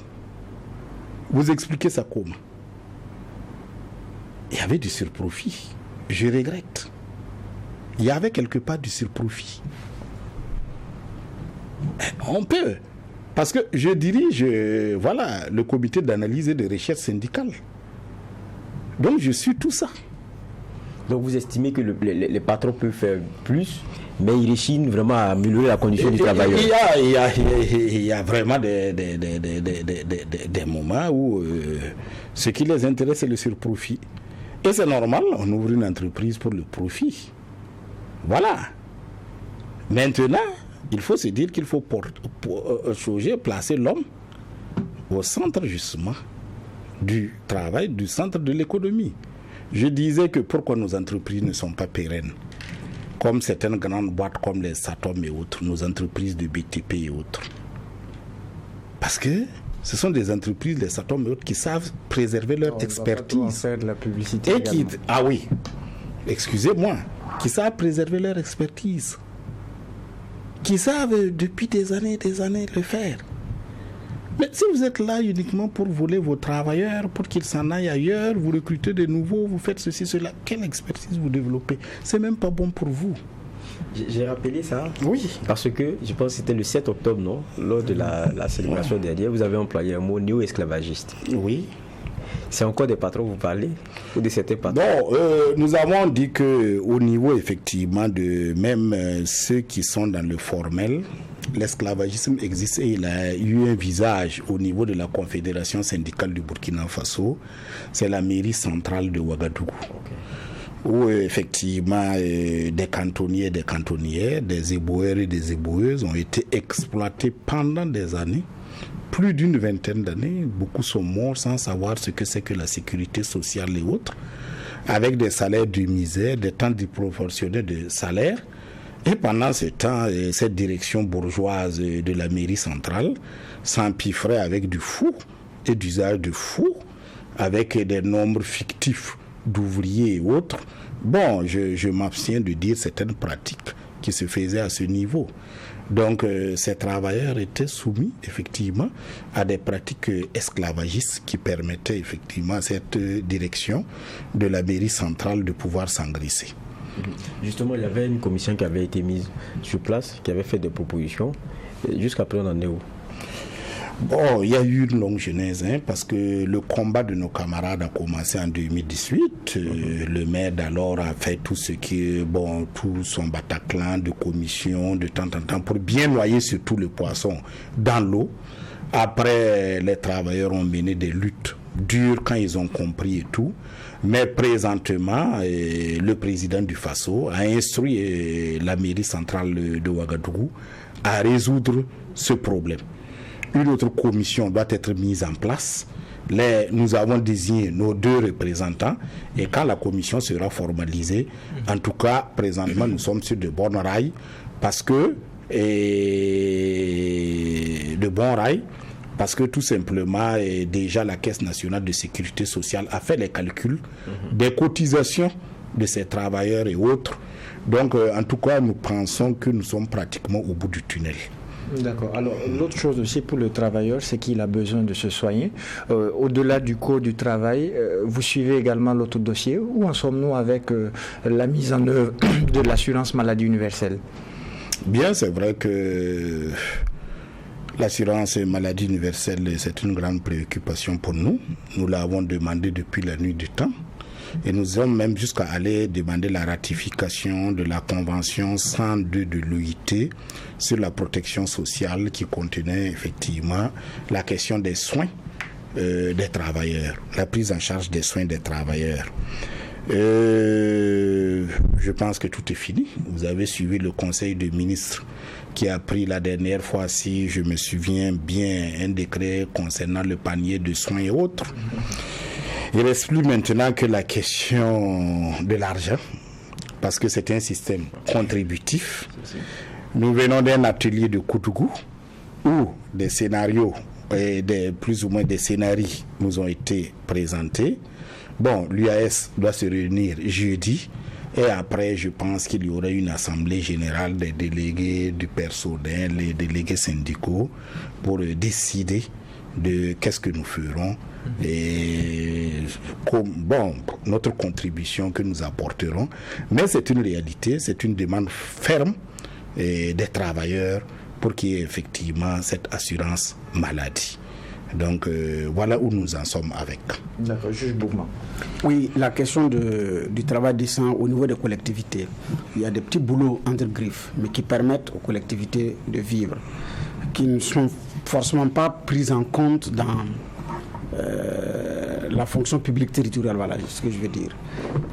Speaker 4: Vous expliquez ça comment? Il y avait du surprofit. Je regrette. Il y avait quelque part du surprofit. On peut. Parce que je dirige le comité d'analyse et de recherche syndicale. Donc je suis tout ça.
Speaker 3: Donc vous estimez que les patrons peuvent faire plus, mais ils rechignent vraiment à améliorer la condition du travailleur.
Speaker 4: Il y a vraiment des moments où ce qui les intéresse, c'est le surprofit. Et c'est normal, on ouvre une entreprise pour le profit. Voilà. Maintenant, il faut se dire qu'il faut placer l'homme au centre justement du travail, du centre de l'économie. Je disais que pourquoi nos entreprises ne sont pas pérennes, comme certaines grandes boîtes comme les Satom et autres, nos entreprises de BTP et autres. Parce que ce sont des entreprises, les Satom et autres, qui savent préserver leur expertise.
Speaker 1: Faire de la publicité
Speaker 4: et qui, excusez-moi, qui savent préserver leur expertise. Qui savent depuis des années le faire. Mais si vous êtes là uniquement pour voler vos travailleurs, pour qu'ils s'en aillent ailleurs, vous recrutez de nouveaux, vous faites ceci, cela, quelle expertise vous développez? C'est même pas bon pour vous.
Speaker 3: J'ai rappelé ça.
Speaker 4: Oui.
Speaker 3: Parce que je pense que c'était le 7 octobre, non? Lors de la célébration dernière, vous avez employé un mot néo-esclavagiste.
Speaker 4: Oui.
Speaker 3: C'est encore des patrons, vous parlez? Ou de certains patrons?
Speaker 4: Bon, nous avons dit qu'au niveau, effectivement, de même ceux qui sont dans le formel, l'esclavagisme existe et il a eu un visage au niveau de la Confédération syndicale du Burkina Faso. C'est la mairie centrale de Ouagadougou. Okay. Où effectivement des cantonniers et des cantonnières, des éboueurs et des éboueuses ont été exploités pendant des années. Plus d'une vingtaine d'années, beaucoup sont morts sans savoir ce que c'est que la sécurité sociale et autres, avec des salaires de misère, des temps disproportionnés de salaire. Et pendant ce temps, cette direction bourgeoise de la mairie centrale s'empiffrait avec du fou et d'usage de fou, avec des nombres fictifs d'ouvriers et autres. Bon, je m'abstiens de dire certaines pratiques qui se faisaient à ce niveau. Donc ces travailleurs étaient soumis effectivement à des pratiques esclavagistes qui permettaient effectivement à cette direction de la mairie centrale de pouvoir s'engraisser.
Speaker 3: Justement, il y avait une commission qui avait été mise sur place, qui avait fait des propositions. Jusqu'à présent, on en est où?
Speaker 4: Bon, il y a eu une longue genèse, parce que le combat de nos camarades a commencé en 2018. Le maire d'alors a fait tout ce qui, tout son Bataclan de commission de temps en temps pour bien noyer surtout le poisson dans l'eau. Après, les travailleurs ont mené des luttes dures quand ils ont compris et tout. Mais présentement, le président du FASO a instruit la mairie centrale de Ouagadougou à résoudre ce problème. Une autre commission doit être mise en place. Nous avons désigné nos 2 représentants et quand la commission sera formalisée, en tout cas, présentement, nous sommes sur de bons rails parce que tout simplement, déjà la Caisse nationale de sécurité sociale a fait les calculs des cotisations de ces travailleurs et autres. Donc, en tout cas, nous pensons que nous sommes pratiquement au bout du tunnel.
Speaker 1: D'accord. Alors, l'autre chose aussi pour le travailleur, c'est qu'il a besoin de se soigner. Au-delà du Code du travail, vous suivez également l'autre dossier. Où en sommes-nous avec la mise en œuvre de l'assurance maladie universelle?
Speaker 4: Bien, c'est vrai que l'assurance maladie universelle, c'est une grande préoccupation pour nous. Nous l'avons demandé depuis la nuit du temps. Et nous sommes même jusqu'à aller demander la ratification de la convention 102 de l'OIT sur la protection sociale qui contenait effectivement la question des soins des travailleurs, la prise en charge des soins des travailleurs. Je pense que tout est fini. Vous avez suivi le conseil des ministres qui a pris la dernière fois, si je me souviens bien, un décret concernant le panier de soins et autres. Il ne reste plus maintenant que la question de l'argent, parce que c'est un système contributif. Nous venons d'un atelier de Koutougou où des scénarios, plus ou moins des scénarios nous ont été présentés. Bon, l'UAS doit se réunir jeudi et après, je pense qu'il y aura une assemblée générale des délégués du personnel, les délégués syndicaux pour décider de qu'est-ce que nous ferons et notre contribution que nous apporterons. Mais c'est une réalité, c'est une demande ferme des travailleurs pour qu'il y ait effectivement cette assurance maladie. Donc voilà où nous en sommes avec.
Speaker 1: D'accord, juge Bourgman.
Speaker 2: Oui, la question du travail décent au niveau des collectivités. Il y a des petits boulots entre griffes, mais qui permettent aux collectivités de vivre, qui ne sont forcément pas prises en compte dans la fonction publique territoriale, voilà ce que je veux dire.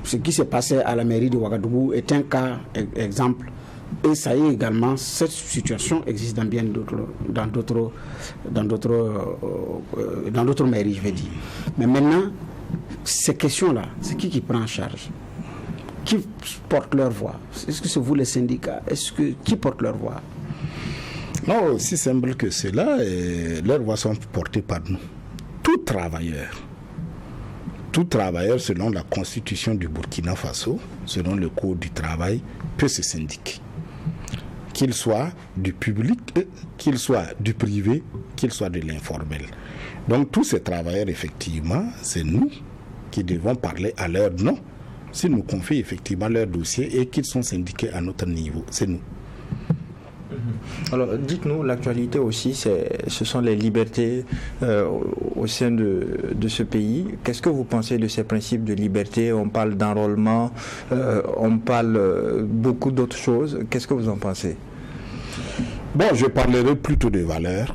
Speaker 2: Ce qui s'est passé à la mairie de Ouagadougou est un cas exemple. Et ça y est également, cette situation existe dans bien d'autres mairies, je vais dire. Mais maintenant, ces questions-là, c'est qui prend en charge? Qui porte leur voix? Est-ce que c'est vous les syndicats? Qui porte leur voix?
Speaker 4: Non, aussi simple que cela, leurs voix sont portées par nous. Tout travailleur, selon la constitution du Burkina Faso, selon le code du travail, peut se syndiquer. Qu'il soit du public, qu'il soit du privé, qu'il soit de l'informel. Donc tous ces travailleurs, effectivement, c'est nous qui devons parler à leur nom. S'ils nous confient effectivement leur dossier et qu'ils sont syndiqués à notre niveau, c'est nous.
Speaker 1: Alors, dites-nous, l'actualité aussi, ce sont les libertés au sein de ce pays. Qu'est-ce que vous pensez de ces principes de liberté? On parle d'enrôlement, on parle beaucoup d'autres choses. Qu'est-ce que vous en pensez?
Speaker 4: Bon, je parlerai plutôt de valeurs,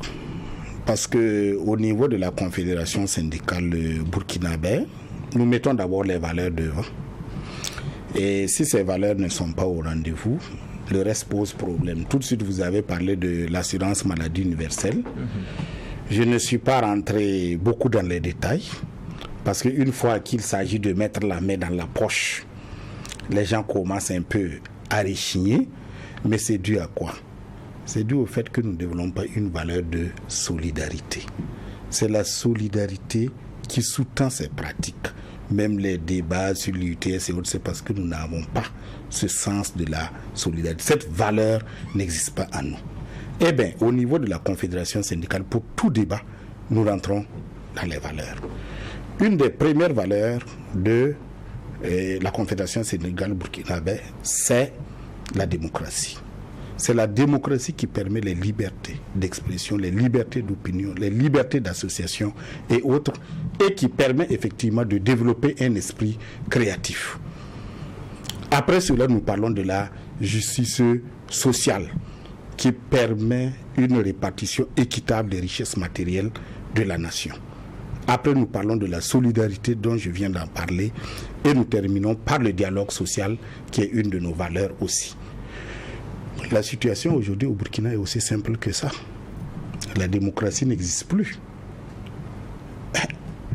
Speaker 4: parce qu'au niveau de la Confédération syndicale burkinabé, nous mettons d'abord les valeurs devant. Et si ces valeurs ne sont pas au rendez-vous, le reste pose problème. Tout de suite, vous avez parlé de l'assurance maladie universelle. Je ne suis pas rentré beaucoup dans les détails, parce qu'une fois qu'il s'agit de mettre la main dans la poche, les gens commencent un peu à rechigner. Mais c'est dû à quoi? C'est dû au fait que nous ne développons pas une valeur de solidarité. C'est la solidarité qui sous-tend ces pratiques. Même les débats sur l'UTS et autres, c'est parce que nous n'avons pas ce sens de la solidarité. Cette valeur n'existe pas en nous. Eh bien, au niveau de la Confédération syndicale, pour tout débat, nous rentrons dans les valeurs. Une des premières valeurs de la Confédération syndicale burkinabé, c'est la démocratie. C'est la démocratie qui permet les libertés d'expression, les libertés d'opinion, les libertés d'association et autres, et qui permet effectivement de développer un esprit créatif. Après cela, nous parlons de la justice sociale, qui permet une répartition équitable des richesses matérielles de la nation. Après, nous parlons de la solidarité dont je viens d'en parler, et nous terminons par le dialogue social, qui est une de nos valeurs aussi. La situation aujourd'hui au Burkina est aussi simple que ça. La démocratie n'existe plus.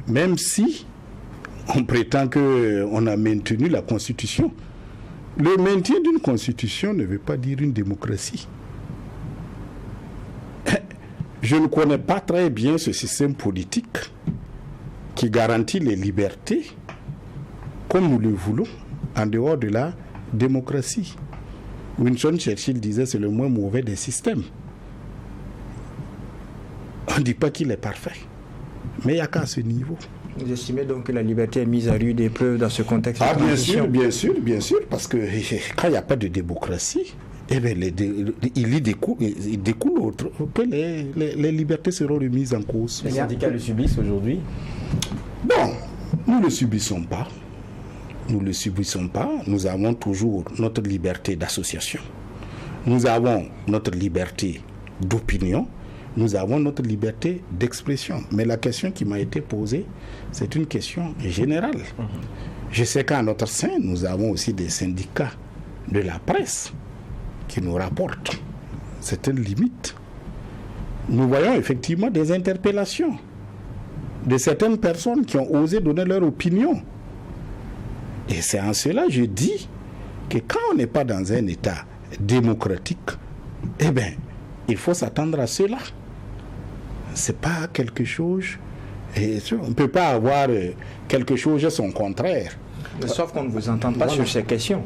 Speaker 4: Même si on prétend qu'on a maintenu la Constitution, le maintien d'une Constitution ne veut pas dire une démocratie. Je ne connais pas très bien ce système politique qui garantit les libertés comme nous le voulons en dehors de la démocratie. Winston Churchill disait c'est le moins mauvais des systèmes. On ne dit pas qu'il est parfait, mais il n'y a qu'à ce niveau.
Speaker 1: Vous estimez donc que la liberté est mise à rude épreuve dans ce contexte de transition?
Speaker 4: Bien sûr, parce que quand il n'y a pas de démocratie, eh bien, il découle que les libertés seront remises en cause.
Speaker 3: Les syndicats le subissent aujourd'hui?
Speaker 4: Bon, nous ne le subissons pas. Nous avons toujours notre liberté d'association. Nous avons notre liberté d'opinion. Nous avons notre liberté d'expression. Mais la question qui m'a été posée, c'est une question générale. Je sais qu'à notre sein, nous avons aussi des syndicats de la presse qui nous rapportent certaines limites. Nous voyons effectivement des interpellations de certaines personnes qui ont osé donner leur opinion. Et c'est en cela que je dis que quand on n'est pas dans un État démocratique, eh bien, il faut s'attendre à cela. C'est pas quelque chose... on ne peut pas avoir quelque chose à son contraire.
Speaker 1: Mais sauf qu'on ne vous entend pas sur ces questions.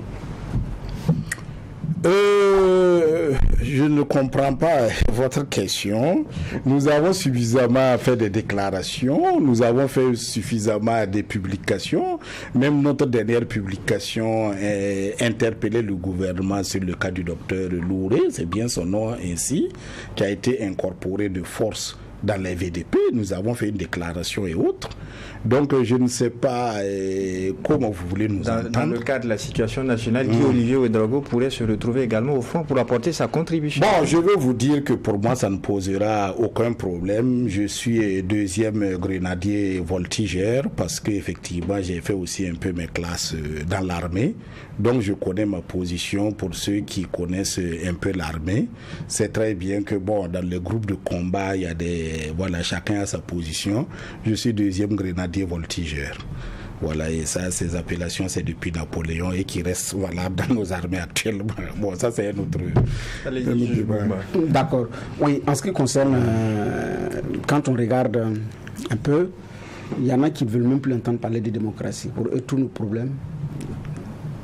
Speaker 4: Je ne comprends pas votre question. Nous avons suffisamment fait des déclarations, nous avons fait suffisamment des publications. Même notre dernière publication a interpellé le gouvernement sur le cas du docteur Louré, c'est bien son nom ainsi, qui a été incorporé de force dans les VDP. Nous avons fait une déclaration et autres. Donc je ne sais pas comment vous voulez nous entendre.
Speaker 1: Dans le cadre de la situation nationale, qui Olivier Ouedraogo pourrait se retrouver également au front pour apporter sa contribution.
Speaker 4: Bon, je veux vous dire que pour moi, ça ne posera aucun problème. Je suis deuxième grenadier voltigeur parce qu'effectivement, j'ai fait aussi un peu mes classes dans l'armée. Donc je connais ma position. Pour ceux qui connaissent un peu l'armée, c'est très bien que bon, dans les groupes de combat, il y a des... Voilà, chacun a sa position. Je suis deuxième grenadier voltigeur. Voilà, et ça, ces appellations, c'est depuis Napoléon et qui restent valables dans nos armées actuellement. Bon, ça, c'est un autre...
Speaker 2: D'accord. Oui, en ce qui concerne, quand on regarde un peu, il y en a qui ne veulent même plus entendre parler de démocratie. Pour eux, tous nos problèmes,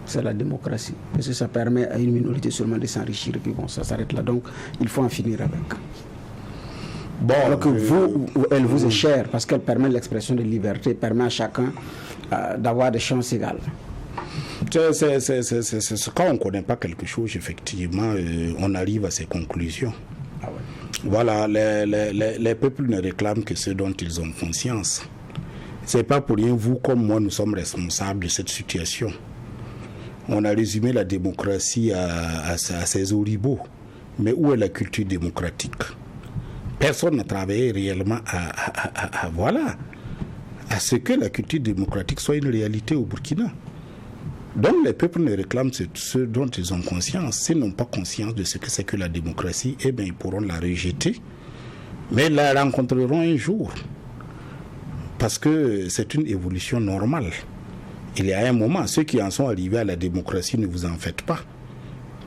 Speaker 2: c'est la démocratie. Parce que ça permet à une minorité seulement de s'enrichir et puis bon, ça s'arrête là. Donc, il faut en finir avec. Bon, alors que elle vous est chère parce qu'elle permet l'expression de liberté, permet à chacun d'avoir des chances égales.
Speaker 4: Quand on ne connaît pas quelque chose, effectivement, on arrive à ces conclusions. Ah ouais. Voilà, les peuples ne réclament que ce dont ils ont conscience. C'est pas pour rien, vous comme moi, nous sommes responsables de cette situation. On a résumé la démocratie à ses oripeaux. Mais où est la culture démocratique? Personne n'a travaillé réellement à ce que la culture démocratique soit une réalité au Burkina. Donc les peuples ne réclament ce dont ils ont conscience. S'ils n'ont pas conscience de ce que c'est que la démocratie, eh bien ils pourront la rejeter. Mais ils la rencontreront un jour. Parce que c'est une évolution normale. Il y a un moment, ceux qui en sont arrivés à la démocratie, ne vous en faites pas.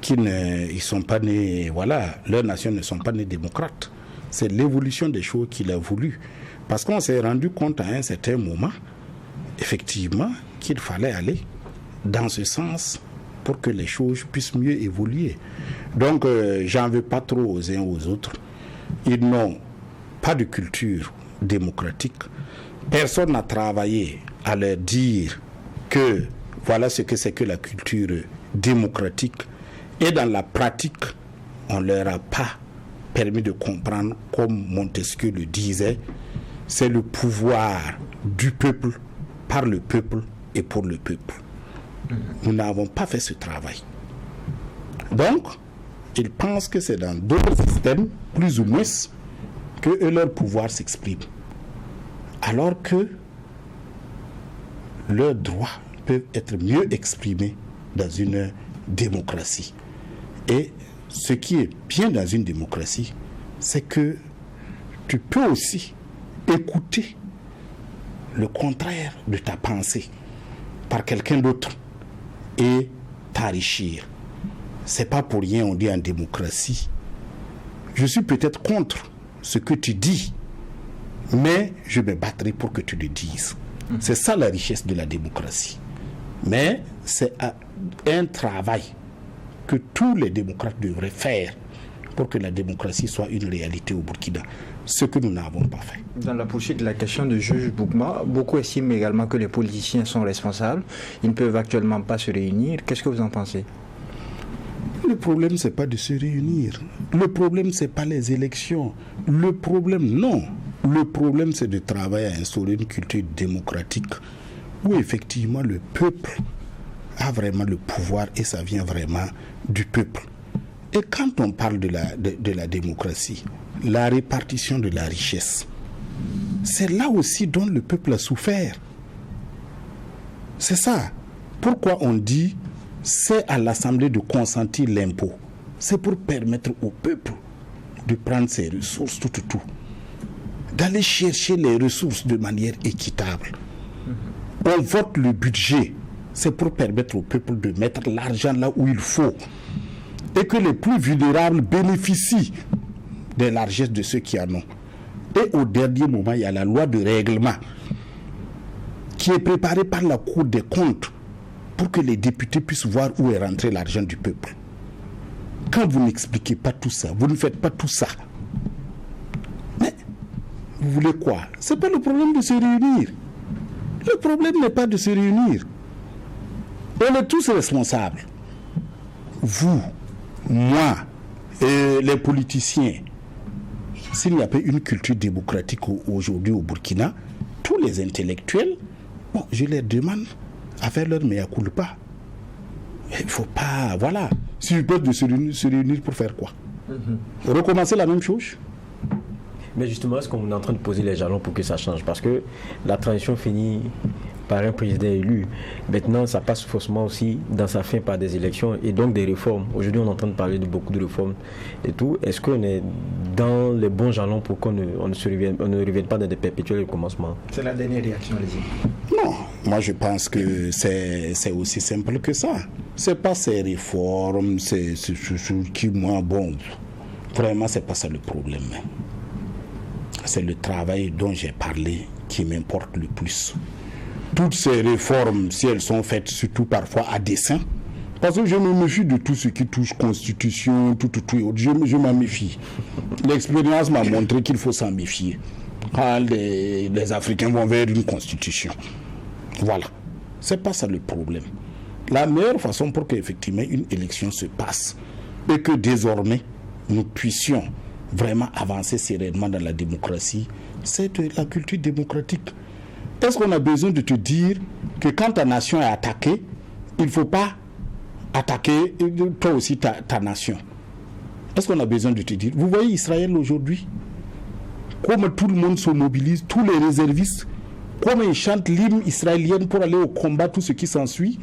Speaker 4: Ils sont pas nés, voilà, leurs nations ne sont pas nées démocrates. C'est l'évolution des choses qu'il a voulu. Parce qu'on s'est rendu compte à un certain moment, effectivement, qu'il fallait aller dans ce sens pour que les choses puissent mieux évoluer. Donc, j'en veux pas trop aux uns aux autres. Ils n'ont pas de culture démocratique. Personne n'a travaillé à leur dire que voilà ce que c'est que la culture démocratique. Et dans la pratique, on ne leur a pas permis de comprendre, comme Montesquieu le disait, c'est le pouvoir du peuple, par le peuple et pour le peuple. Nous n'avons pas fait ce travail. Donc, ils pensent que c'est dans d'autres systèmes, plus ou moins, que leur pouvoir s'exprime. Alors que leurs droits peuvent être mieux exprimés dans une démocratie. Et ce qui est bien dans une démocratie, c'est que tu peux aussi écouter le contraire de ta pensée par quelqu'un d'autre et t'enrichir. C'est pas pour rien on dit en démocratie. Je suis peut-être contre ce que tu dis, mais je me battrai pour que tu le dises. C'est ça la richesse de la démocratie. Mais c'est un travail que tous les démocrates devraient faire pour que la démocratie soit une réalité au Burkina, ce que nous n'avons pas fait.
Speaker 1: Dans la poursuite de la question de juge Boukma, beaucoup estiment également que les politiciens sont responsables. Ils ne peuvent actuellement pas se réunir. Qu'est-ce que vous en pensez?
Speaker 4: Le problème, ce n'est pas de se réunir. Le problème, ce n'est pas les élections. Le problème, non. Le problème, c'est de travailler à instaurer une culture démocratique où effectivement le peuple a vraiment le pouvoir et ça vient vraiment du peuple. Et quand on parle de la démocratie, la répartition de la richesse, c'est là aussi dont le peuple a souffert. C'est ça. Pourquoi on dit c'est à l'Assemblée de consentir l'impôt? C'est pour permettre au peuple de prendre ses ressources, tout, d'aller chercher les ressources de manière équitable. On vote le budget, c'est pour permettre au peuple de mettre l'argent là où il faut et que les plus vulnérables bénéficient des largesses de ceux qui en ont. Et au dernier moment, il y a la loi de règlement qui est préparée par la Cour des comptes pour que les députés puissent voir où est rentré l'argent du peuple. Quand vous n'expliquez pas tout ça, vous ne faites pas tout ça, mais vous voulez quoi? Ce n'est pas le problème de se réunir. Le problème n'est pas de se réunir. On est tous responsables. Vous, moi, et les politiciens. S'il n'y a pas une culture démocratique aujourd'hui au Burkina, tous les intellectuels, bon, je leur demande à faire leur mea culpa. Il ne faut pas, voilà. Si ils peuvent se réunir pour faire quoi? Recommencer la même chose?
Speaker 3: Mais justement, est-ce qu'on est en train de poser les jalons pour que ça change? Parce que la transition finit par un président élu. Maintenant, ça passe forcément aussi dans sa fin par des élections et donc des réformes. Aujourd'hui, on est en train de parler de beaucoup de réformes et tout. Est-ce qu'on est dans les bons jalons pour qu'on ne revienne pas dans des perpétuels recommencements?
Speaker 1: C'est la dernière réaction, allez-y.
Speaker 4: Non, moi je pense que c'est aussi simple que ça. C'est pas ces réformes, c'est qui, moi, bon, vraiment, c'est pas ça le problème. C'est le travail dont j'ai parlé qui m'importe le plus. Toutes ces réformes, si elles sont faites surtout parfois à dessein, parce que je me méfie de tout ce qui touche constitution, tout et autres, je m'en méfie. L'expérience m'a montré qu'il faut s'en méfier. Quand les Africains vont vers une constitution. Voilà. C'est pas ça le problème. La meilleure façon pour qu'effectivement une élection se passe et que désormais nous puissions vraiment avancer sereinement dans la démocratie, c'est de la culture démocratique. Est-ce qu'on a besoin de te dire que quand ta nation est attaquée, il ne faut pas attaquer toi aussi ta nation? Est-ce qu'on a besoin de te dire? Vous voyez Israël aujourd'hui, comme tout le monde se mobilise, tous les réservistes, comme ils chantent l'hymne israélienne pour aller au combat, tout ce qui s'ensuit.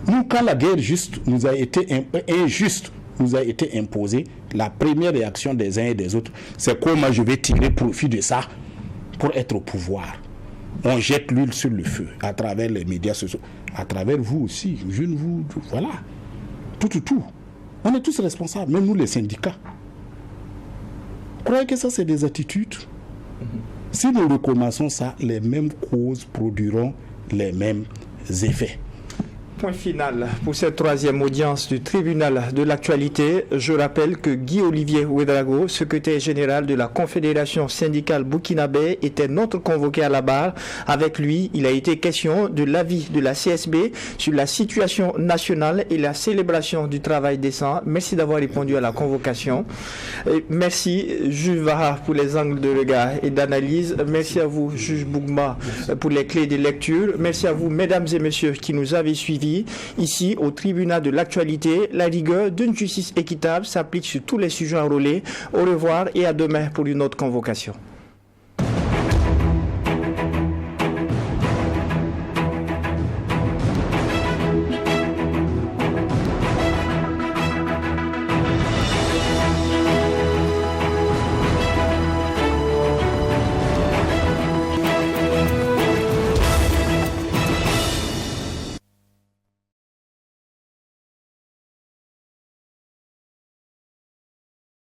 Speaker 4: Nous, quand la guerre nous a été injuste, nous a été imposée, la première réaction des uns et des autres, c'est comment je vais tirer profit de ça pour être au pouvoir. On jette l'huile sur le feu à travers les médias sociaux, à travers vous aussi, voilà. Tout. On est tous responsables, même nous les syndicats. Vous croyez que ça, c'est des attitudes? Si nous recommençons ça, les mêmes causes produiront les mêmes effets.
Speaker 1: Point final pour cette troisième audience du tribunal de l'actualité. Je rappelle que Guy-Olivier Ouedraogo, secrétaire général de la Confédération syndicale burkinabé, était notre convoqué à la barre. Avec lui, il a été question de l'avis de la CSB sur la situation nationale et la célébration du travail décent. Merci d'avoir répondu à la convocation. Et merci, juge Vaha, pour les angles de regard et d'analyse. Merci à vous, juge Bougma, pour les clés de lecture. Merci à vous, mesdames et messieurs, qui nous avez suivis. Ici, au tribunal de l'actualité, la rigueur d'une justice équitable s'applique sur tous les sujets enrôlés. Au revoir et à demain pour une autre convocation.